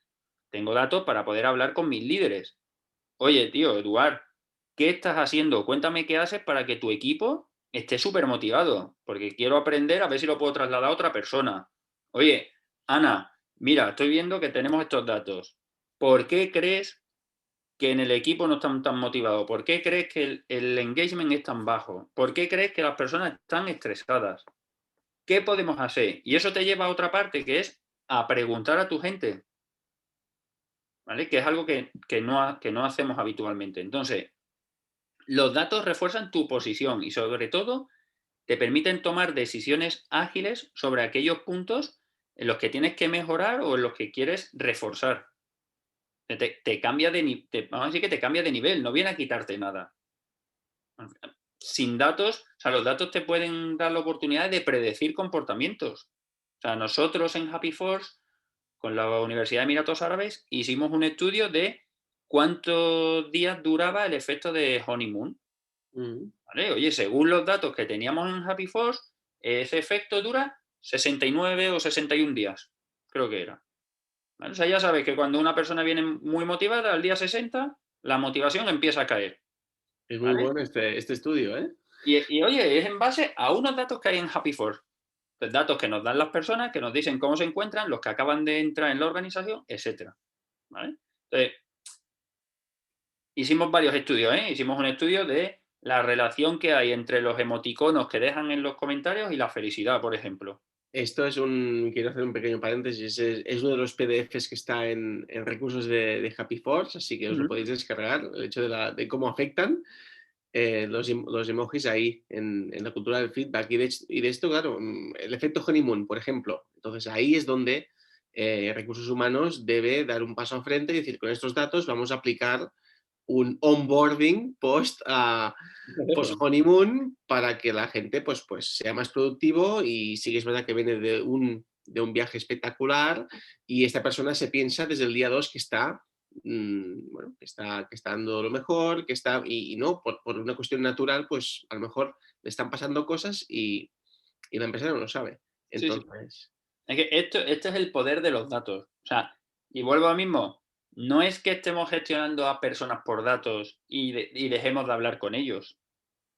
B: Tengo datos para poder hablar con mis líderes. Oye, tío, Eduard, ¿qué estás haciendo? Cuéntame qué haces para que tu equipo esté súper motivado, porque quiero aprender a ver si lo puedo trasladar a otra persona. Oye, Ana, mira, estoy viendo que tenemos estos datos. ¿Por qué crees que en el equipo no están tan motivados? ¿Por qué crees que el engagement es tan bajo? ¿Por qué crees que las personas están estresadas? ¿Qué podemos hacer? Y eso te lleva a otra parte, que es a preguntar a tu gente, ¿vale? Que es algo que no hacemos habitualmente. Entonces, los datos refuerzan tu posición y sobre todo te permiten tomar decisiones ágiles sobre aquellos puntos en los que tienes que mejorar o en los que quieres reforzar. Te cambia vamos a decir que te cambia de nivel, no viene a quitarte nada. Sin datos, o sea, los datos te pueden dar la oportunidad de predecir comportamientos. O sea, nosotros en Happy Force, con la Universidad de Emiratos Árabes, hicimos un estudio de cuántos días duraba el efecto de honeymoon.
A: Mm.
B: ¿Vale? Oye, según los datos que teníamos en Happy Force, ese efecto dura 69 o 61 días, creo que era. ¿Vale? O sea, ya sabes que cuando una persona viene muy motivada, al día 60, la motivación empieza a caer.
A: Es muy
B: ¿Vale?
A: bueno este estudio, ¿eh?
B: Y oye, es en base a unos datos que hay en Happy Force. Pues datos que nos dan las personas, que nos dicen cómo se encuentran, los que acaban de entrar en la organización, etcétera. ¿Vale? Entonces, hicimos varios estudios, ¿eh? Hicimos un estudio de la relación que hay entre los emoticonos que dejan en los comentarios y la felicidad, por ejemplo.
A: Esto quiero hacer un pequeño paréntesis, es uno de los PDFs que está en recursos de Happy Force, así que os lo
B: Ujú.
A: podéis descargar, el hecho de cómo afectan los emojis ahí en la cultura del feedback. Y de esto, claro, el efecto honeymoon, por ejemplo. Entonces ahí es donde recursos humanos debe dar un paso al frente y decir, con estos datos vamos a aplicar un onboarding post honeymoon para que la gente pues sea más productivo y sí que es verdad que viene de un viaje espectacular y esta persona se piensa desde el día 2 que está bueno, que está dando lo mejor, y no, por una cuestión natural, pues a lo mejor le están pasando cosas y la empresa no lo sabe.
B: Sí, sí.
A: Entonces,
B: Es que esto es el poder de los datos. O sea, y vuelvo a mismo, no es que estemos gestionando a personas por datos y dejemos de hablar con ellos.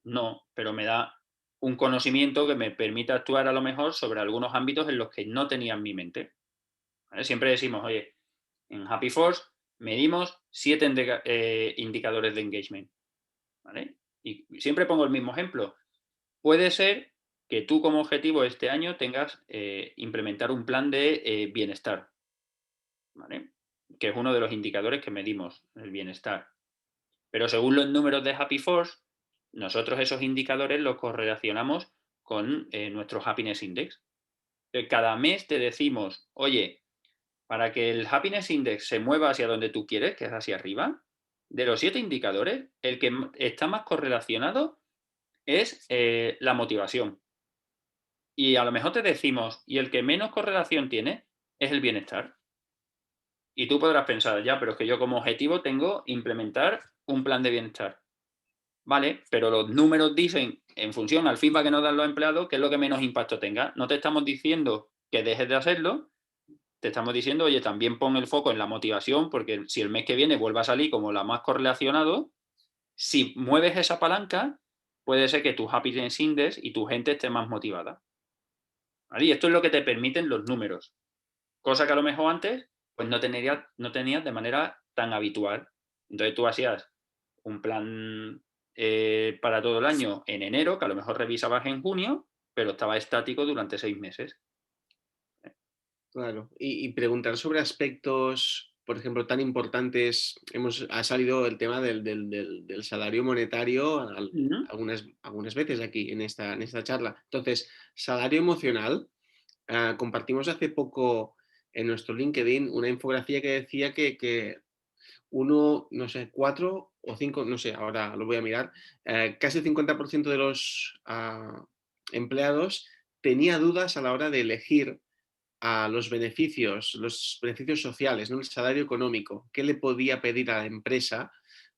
B: No, pero me da un conocimiento que me permite actuar a lo mejor sobre algunos ámbitos en los que no tenía en mi mente. ¿Vale? Siempre decimos, oye, en Happy Force medimos 7 indicadores de engagement. ¿Vale? Y siempre pongo el mismo ejemplo. Puede ser que tú como objetivo este año tengas implementar un plan de bienestar, ¿vale? Que es uno de los indicadores que medimos, el bienestar. Pero según los números de Happy Force, nosotros esos indicadores los correlacionamos con nuestro Happiness Index. Cada mes te decimos, oye, para que el Happiness Index se mueva hacia donde tú quieres, que es hacia arriba, de los 7 indicadores, el que está más correlacionado es la motivación. Y a lo mejor te decimos, y el que menos correlación tiene es el bienestar. Y tú podrás pensar, ya, pero es que yo como objetivo tengo implementar un plan de bienestar. Vale, pero los números dicen, en función al feedback que nos dan los empleados, qué es lo que menos impacto tenga. No te estamos diciendo que dejes de hacerlo, te estamos diciendo, oye, también pon el foco en la motivación, porque si el mes que viene vuelve a salir como la más correlacionado, si mueves esa palanca, puede ser que tu happiness index y tu gente esté más motivada. ¿Vale? Y esto es lo que te permiten los números, cosa que a lo mejor antes pues no tenías de manera tan habitual. Entonces tú hacías un plan para todo el año en enero, que a lo mejor revisabas en junio, pero estaba estático durante 6 meses.
A: claro, y preguntar sobre aspectos, por ejemplo, tan importantes. Ha salido el tema del salario monetario
B: Ujú.
A: algunas veces aquí en esta charla. Entonces, salario emocional. Compartimos hace poco en nuestro LinkedIn una infografía que decía que uno, no sé, 4 o 5, no sé, ahora lo voy a mirar, casi el 50% de los empleados tenía dudas a la hora de elegir los beneficios sociales, ¿no? El salario económico, qué le podía pedir a la empresa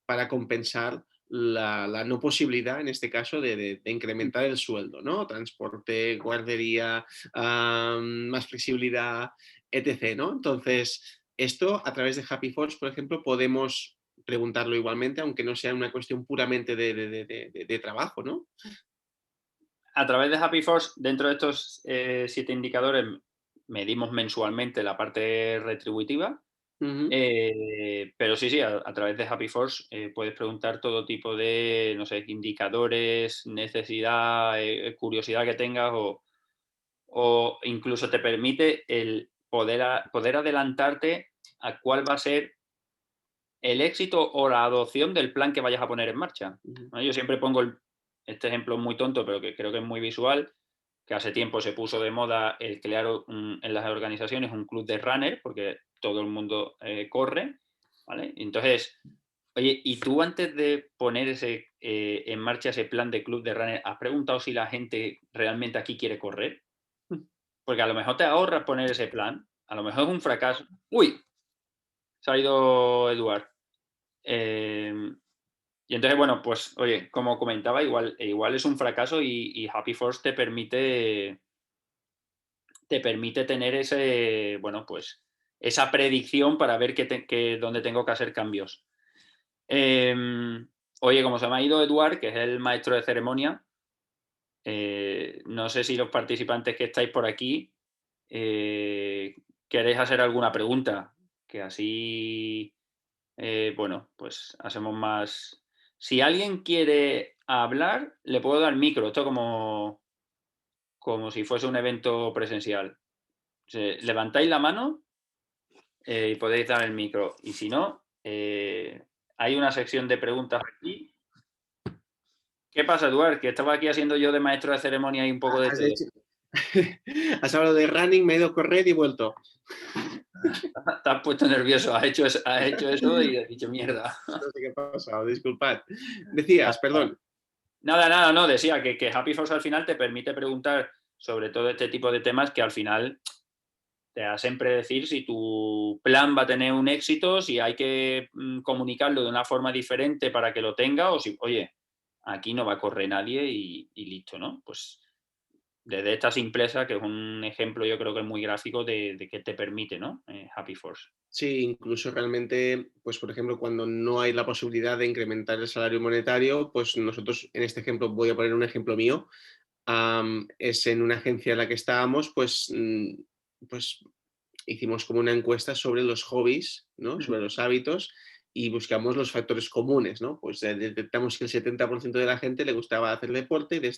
A: para compensar la no posibilidad, en este caso, de incrementar el sueldo, ¿no? Transporte, guardería, más flexibilidad, etc., ¿no? Entonces, esto a través de Happy Force, por ejemplo, podemos preguntarlo igualmente, aunque no sea una cuestión puramente de trabajo, ¿no?
B: A través de Happy Force, dentro de estos 7 indicadores, medimos mensualmente la parte retributiva.
A: Ujú.
B: Pero sí, a través de Happy Force puedes preguntar todo tipo de, no sé, indicadores, necesidad, curiosidad que tengas o incluso te permite el poder adelantarte a cuál va a ser el éxito o la adopción del plan que vayas a poner en marcha.
A: Ujú.
B: ¿No? Yo siempre pongo este ejemplo es muy tonto, pero que creo que es muy visual, que hace tiempo se puso de moda el crear en las organizaciones un club de runner, porque todo el mundo corre, ¿vale? Entonces, oye, ¿y tú antes de poner en marcha ese plan de club de runner, has preguntado si la gente realmente aquí quiere correr? Porque a lo mejor te ahorras poner ese plan, a lo mejor es un fracaso. ¡Uy! Se ha ido Eduard. Y entonces, bueno, pues, oye, como comentaba, igual es un fracaso y Happy Force te permite tener ese, bueno, pues, esa predicción para ver dónde tengo que hacer cambios. Oye, como se me ha ido Eduard, que es el maestro de ceremonia, no sé si los participantes que estáis por aquí queréis hacer alguna pregunta, que así, bueno, pues hacemos más. Si alguien quiere hablar, le puedo dar micro, esto como si fuese un evento presencial. Levantáis la mano y podéis dar el micro. Y si no, hay una sección de preguntas aquí. ¿Qué pasa, Eduard? Que estaba aquí haciendo yo de maestro de ceremonia y un poco de
A: Has,
B: todo.
A: has hablado de running, me he ido a correr y he vuelto.
B: Te has puesto nervioso, has hecho eso y has dicho mierda.
A: No sé qué ha pasado, disculpad. Decías, perdón.
B: Nada, no, decía que Happy Force al final te permite preguntar sobre todo este tipo de temas que al final te hacen predecir si tu plan va a tener un éxito, si hay que comunicarlo de una forma diferente para que lo tenga o si, oye, aquí no va a correr nadie y listo, ¿no? Pues desde esta simpleza, que es un ejemplo yo creo que es muy gráfico de qué te permite, ¿no? Happy Force.
A: Sí, incluso realmente, pues por ejemplo, cuando no hay la posibilidad de incrementar el salario monetario, pues nosotros en este ejemplo, voy a poner un ejemplo mío, es en una agencia en la que estábamos, pues hicimos como una encuesta sobre los hobbies, ¿no? Sobre los hábitos y buscamos los factores comunes, ¿no? Pues detectamos que el 70% de la gente le gustaba hacer deporte y de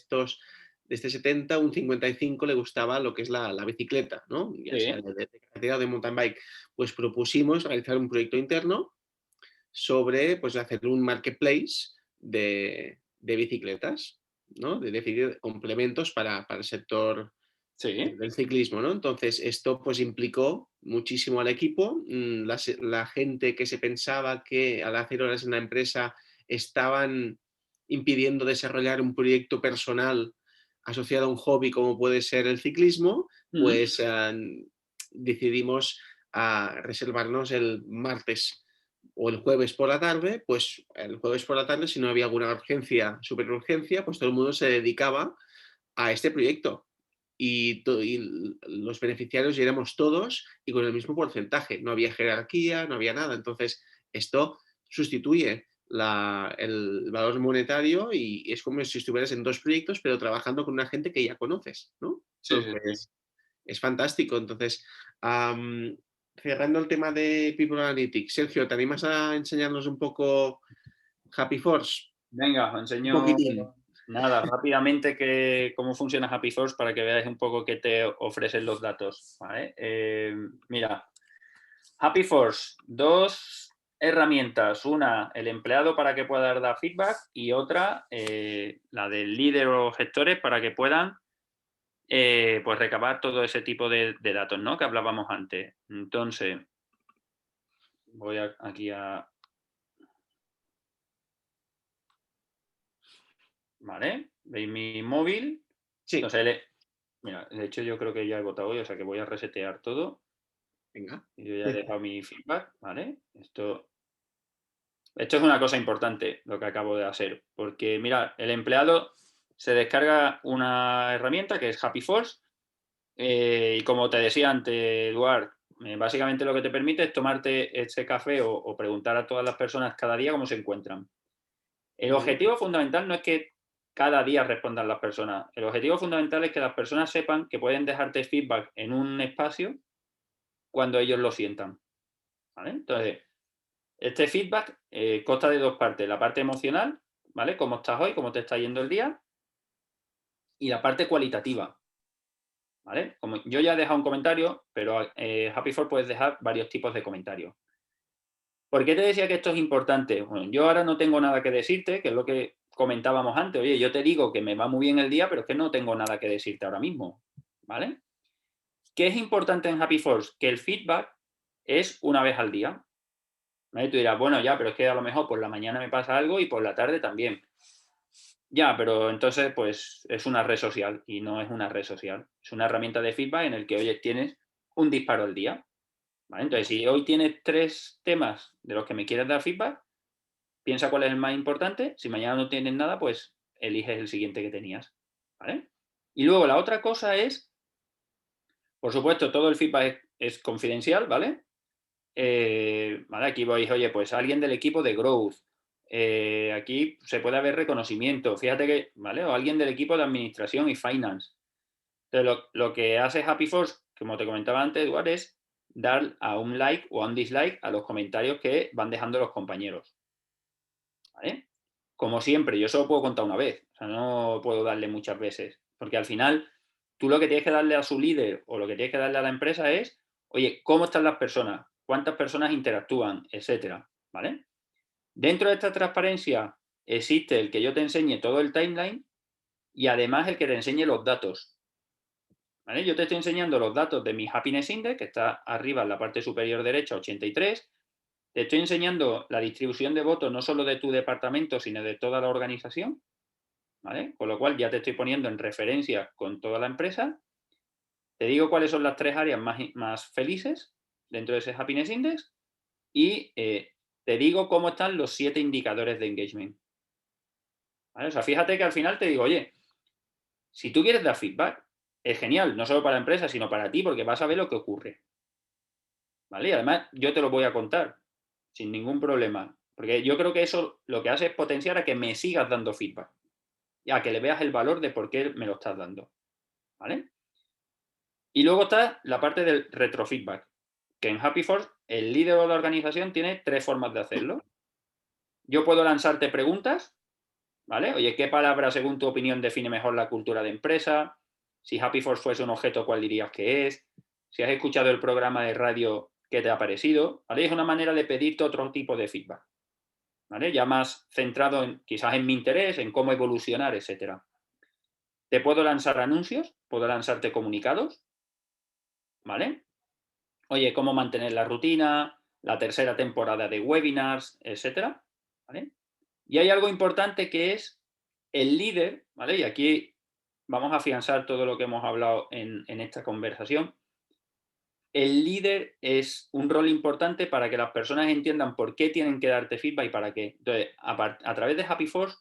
A: este 70, un 55 le gustaba lo que es la bicicleta, ¿no? Ya sea
B: Sí,
A: de carretera o de mountain bike. Pues propusimos realizar un proyecto interno sobre pues, hacer un marketplace de bicicletas, ¿no? De decidir complementos para el sector
B: sí.
A: del ciclismo, ¿no? Entonces, esto pues implicó muchísimo al equipo. La gente que se pensaba que al hacer horas en la empresa estaban impidiendo desarrollar un proyecto personal asociado a un hobby como puede ser el ciclismo, pues decidimos reservarnos el martes o el jueves por la tarde, pues el jueves por la tarde, si no había alguna urgencia, super urgencia, pues todo el mundo se dedicaba a este proyecto. Y los beneficiarios ya éramos todos y con el mismo porcentaje. No había jerarquía, no había nada. Entonces, esto sustituye el valor monetario y es como si estuvieras en dos proyectos, pero trabajando con una gente que ya conoces, ¿no?
B: Sí, sí, sí.
A: Entonces, es fantástico. Entonces, cerrando el tema de People Analytics, Sergio, ¿te animas a enseñarnos un poco Happy Force?
B: Venga, os
A: Un
B: enseño
A: poquitín.
B: nada rápidamente cómo funciona Happy Force para que veáis un poco qué te ofrecen los datos. ¿Vale? Mira, Happy Force, dos herramientas. Una, el empleado para que pueda dar feedback y otra, la del líder o gestores para que puedan pues recabar todo ese tipo de datos, ¿no? Que hablábamos antes. Entonces, voy aquí a... ¿Vale? ¿Veis mi móvil?
A: Sí,
B: Entonces, mira, de hecho yo creo que ya he votado hoy, o sea que voy a resetear todo.
A: venga.
B: Y yo ya he dejado mi feedback, ¿vale? Esto es una cosa importante, lo que acabo de hacer, porque mira, el empleado se descarga una herramienta que es Happy Force y como te decía antes, Eduard, básicamente lo que te permite es tomarte ese café o preguntar a todas las personas cada día cómo se encuentran. El
A: Ujú.
B: objetivo fundamental no es que cada día respondan las personas. El objetivo fundamental es que las personas sepan que pueden dejarte feedback en un espacio cuando ellos lo sientan. ¿Vale? Entonces, este feedback consta de dos partes. La parte emocional, ¿vale? ¿Cómo estás hoy? ¿Cómo te está yendo el día? Y la parte cualitativa, ¿vale? Como yo ya he dejado un comentario, pero Happy For puedes dejar varios tipos de comentarios. ¿Por qué te decía que esto es importante? Bueno, yo ahora no tengo nada que decirte, que es lo que comentábamos antes, oye, yo te digo que me va muy bien el día, pero es que no tengo nada que decirte ahora mismo, ¿vale? ¿Qué es importante en Happy Force? Que el feedback es una vez al día, ¿vale? Tú dirás, bueno, ya, pero es que a lo mejor por la mañana me pasa algo y por la tarde también. Ya, pero entonces, pues es una red social y no es una red social. Es una herramienta de feedback en el que, oye, tienes un disparo al día, ¿vale? Entonces, si hoy tienes 3 temas de los que me quieres dar feedback, piensa cuál es el más importante. Si mañana no tienes nada, pues eliges el siguiente que tenías, ¿vale? Y luego la otra cosa es, por supuesto, todo el feedback es confidencial, ¿vale? Vale, aquí vais, oye, pues alguien del equipo de Growth. Aquí se puede haber reconocimiento, fíjate que, ¿vale? O alguien del equipo de Administración y Finance. Entonces, lo que hace Happy Force, como te comentaba antes, Eduard, es dar a un like o a un dislike a los comentarios que van dejando los compañeros, ¿vale? Como siempre, yo solo puedo contar una vez, o sea, no puedo darle muchas veces, porque al final tú lo que tienes que darle a su líder o lo que tienes que darle a la empresa es, oye, ¿cómo están las personas? ¿Cuántas personas interactúan? Etcétera, ¿vale? Dentro de esta transparencia existe el que yo te enseñe todo el timeline y además el que te enseñe los datos, ¿vale? Yo te estoy enseñando los datos de mi Happiness Index, que está arriba en la parte superior derecha, 83. Te estoy enseñando la distribución de votos no solo de tu departamento, sino de toda la organización, ¿vale? Con lo cual ya te estoy poniendo en referencia con toda la empresa. Te digo cuáles son las 3 áreas más felices dentro de ese Happiness Index y te digo cómo están los 7 indicadores de engagement, ¿vale? O sea, fíjate que al final te digo, oye, si tú quieres dar feedback, es genial, no solo para la empresa, sino para ti, porque vas a ver lo que ocurre, ¿vale? Y además yo te lo voy a contar sin ningún problema, porque yo creo que eso lo que hace es potenciar a que me sigas dando feedback y a que le veas el valor de por qué me lo estás dando, ¿vale? Y luego está la parte del retrofeedback, que en Happy Force el líder o la organización tiene 3 formas de hacerlo. Yo puedo lanzarte preguntas, ¿vale? Oye, ¿qué palabra, según tu opinión, define mejor la cultura de empresa? Si Happy Force fuese un objeto, ¿cuál dirías que es? Si has escuchado el programa de radio, ¿qué te ha parecido? ¿Vale? Es una manera de pedirte otro tipo de feedback, ¿vale? Ya más centrado quizás en mi interés, en cómo evolucionar, etcétera. Te puedo lanzar anuncios, puedo lanzarte comunicados, ¿vale? Oye, cómo mantener la rutina, la tercera temporada de webinars, etcétera, ¿vale? Y hay algo importante que es el líder, ¿vale? Y aquí vamos a afianzar todo lo que hemos hablado en esta conversación. El líder es un rol importante para que las personas entiendan por qué tienen que darte feedback y para qué. Entonces, a través de Happy Force,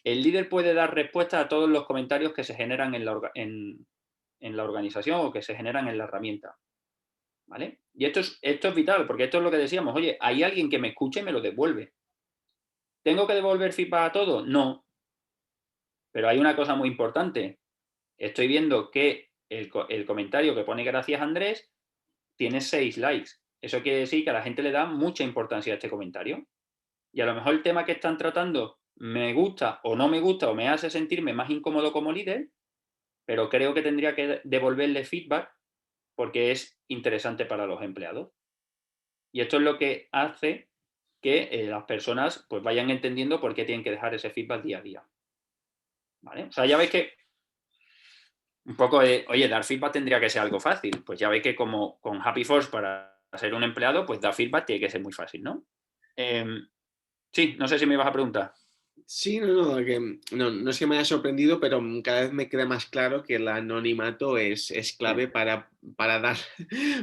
B: el líder puede dar respuesta a todos los comentarios que se generan en la organización o que se generan en la herramienta, ¿vale? Y esto es vital, porque esto es lo que decíamos, oye, hay alguien que me escuche y me lo devuelve. ¿Tengo que devolver feedback a todo? No. Pero hay una cosa muy importante. Estoy viendo que el comentario que pone gracias Andrés tiene 6 likes. Eso quiere decir que a la gente le da mucha importancia a este comentario. Y a lo mejor el tema que están tratando me gusta o no me gusta o me hace sentirme más incómodo como líder, pero creo que tendría que devolverle feedback porque es interesante para los empleados. Y esto es lo que hace que las personas pues vayan entendiendo por qué tienen que dejar ese feedback día a día, ¿vale? O sea, ya veis que un poco de, oye, dar feedback tendría que ser algo fácil. Pues ya veis que como con Happy Force para ser un empleado, pues dar feedback tiene que ser muy fácil, ¿no? Sí, no sé si me ibas a preguntar.
A: Sí, no es que me haya sorprendido, pero cada vez me queda más claro que el anonimato es
B: Sí,
A: clave para dar,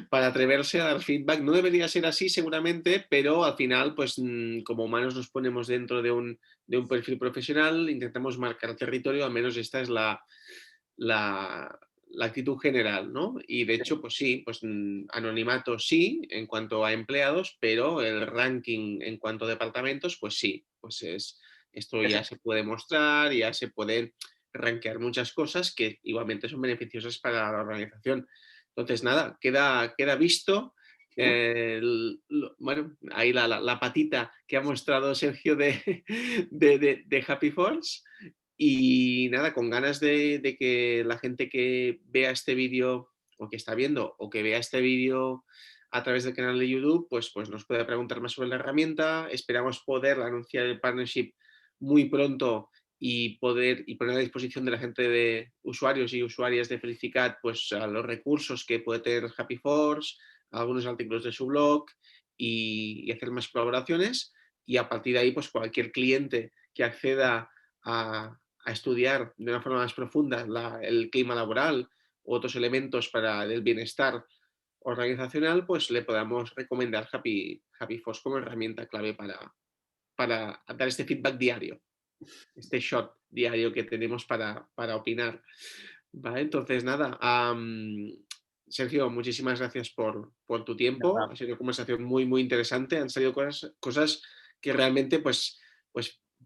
A: para atreverse a dar feedback. No debería ser así seguramente, pero al final, pues como humanos nos ponemos dentro de un perfil profesional, intentamos marcar territorio, al menos esta es la actitud general, ¿no? Y de hecho, pues sí, pues anonimato sí en cuanto a empleados, pero el ranking en cuanto a departamentos, pues sí, pues esto
B: sí.
A: ya se puede mostrar, ya se pueden rankear muchas cosas que igualmente son beneficiosas para la organización. Entonces, nada, queda visto.
B: Sí.
A: Bueno, ahí la patita que ha mostrado Sergio de Happy Force. Y nada, con ganas de que la gente que vea este vídeo o que está viendo o que vea este vídeo a través del canal de YouTube, pues nos puede preguntar más sobre la herramienta. Esperamos poder anunciar el partnership muy pronto y poner a disposición de la gente de usuarios y usuarias de Felicicat pues a los recursos que puede tener Happy Force, algunos artículos de su blog y hacer más colaboraciones y a partir de ahí pues cualquier cliente que acceda a estudiar de una forma más profunda el clima laboral u otros elementos para el bienestar organizacional, pues le podamos recomendar Happy Force como herramienta clave para dar este feedback diario, este shot diario que tenemos para opinar. ¿Vale? Entonces, nada, Sergio, muchísimas gracias por tu tiempo.
B: Nada.
A: Ha sido una conversación muy, muy interesante. Han salido cosas que realmente, pues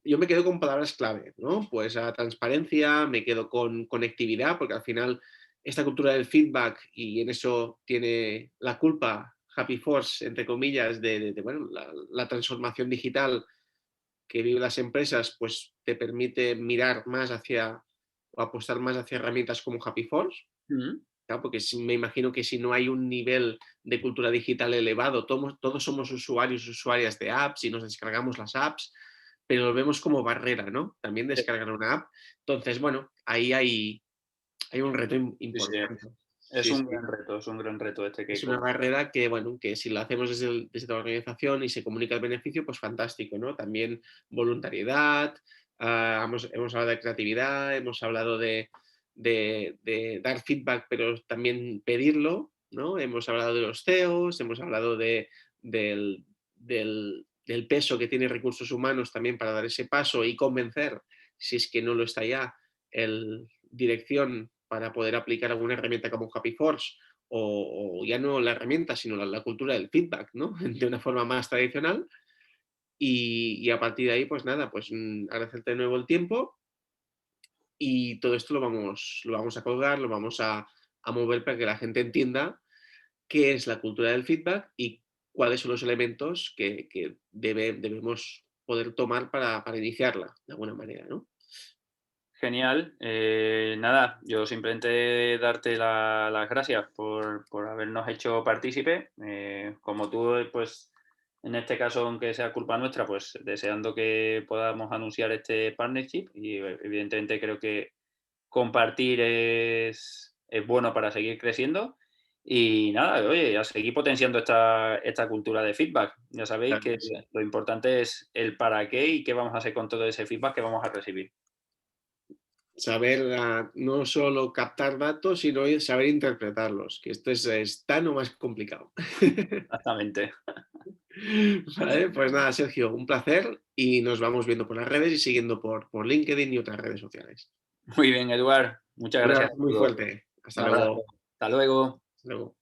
A: yo me quedo con palabras clave, ¿no? Pues a transparencia, me quedo con conectividad, porque al final esta cultura del feedback, y en eso tiene la culpa Happy Force, entre comillas, bueno, la transformación digital que viven las empresas, pues te permite mirar más hacia o apostar más hacia herramientas como Happy Force,
B: Mm.
A: ¿no? Porque me imagino que si no hay un nivel de cultura digital elevado, todos somos usuarios, usuarias de apps y nos descargamos las apps, pero lo vemos como barrera, ¿no? También
B: Sí,
A: descargar una app. Entonces, bueno, ahí hay un reto
B: sí, sí.
A: importante.
B: Es
A: Sí,
B: un
A: sí.
B: gran reto, es un gran reto este que
A: Es una barrera que, bueno, que si lo hacemos desde la organización y se comunica el beneficio, pues fantástico, ¿no? También voluntariedad, hemos hablado de creatividad, hemos hablado de dar feedback, pero también pedirlo, ¿no? Hemos hablado de los CEOs, hemos hablado del peso que tiene recursos humanos también para dar ese paso y convencer, si es que no lo está ya, el dirección para poder aplicar alguna herramienta como Happy Force o ya no la herramienta, sino la cultura del feedback, ¿no? De una forma más tradicional. Y a partir de ahí, pues nada, pues agradecerte de nuevo el tiempo y todo esto lo vamos a colgar, lo vamos a mover para que la gente entienda qué es la cultura del feedback y cuáles son los elementos que debemos poder tomar para iniciarla de alguna manera, ¿no?
B: genial. Nada, yo simplemente darte las gracias por habernos hecho partícipe. Como tú, pues en este caso, aunque sea culpa nuestra, pues deseando que podamos anunciar este partnership y evidentemente creo que compartir es bueno para seguir creciendo. Y nada, oye, a seguir potenciando esta cultura de feedback. Ya sabéis
A: Claro
B: que
A: que sí.
B: lo importante es el para qué y qué vamos a hacer con todo ese feedback que vamos a recibir.
A: Saber no solo captar datos, sino saber interpretarlos, que esto es tan o más complicado.
B: Exactamente.
A: Vale, pues nada, Sergio, un placer y nos vamos viendo por las redes y siguiendo por LinkedIn y otras redes sociales.
B: Muy bien, Eduard. Muchas
A: Un
B: gracias
A: abrazo
B: por
A: muy
B: todo.
A: fuerte. Hasta
B: Un abrazo.
A: luego.
B: Hasta luego.
A: Hasta luego.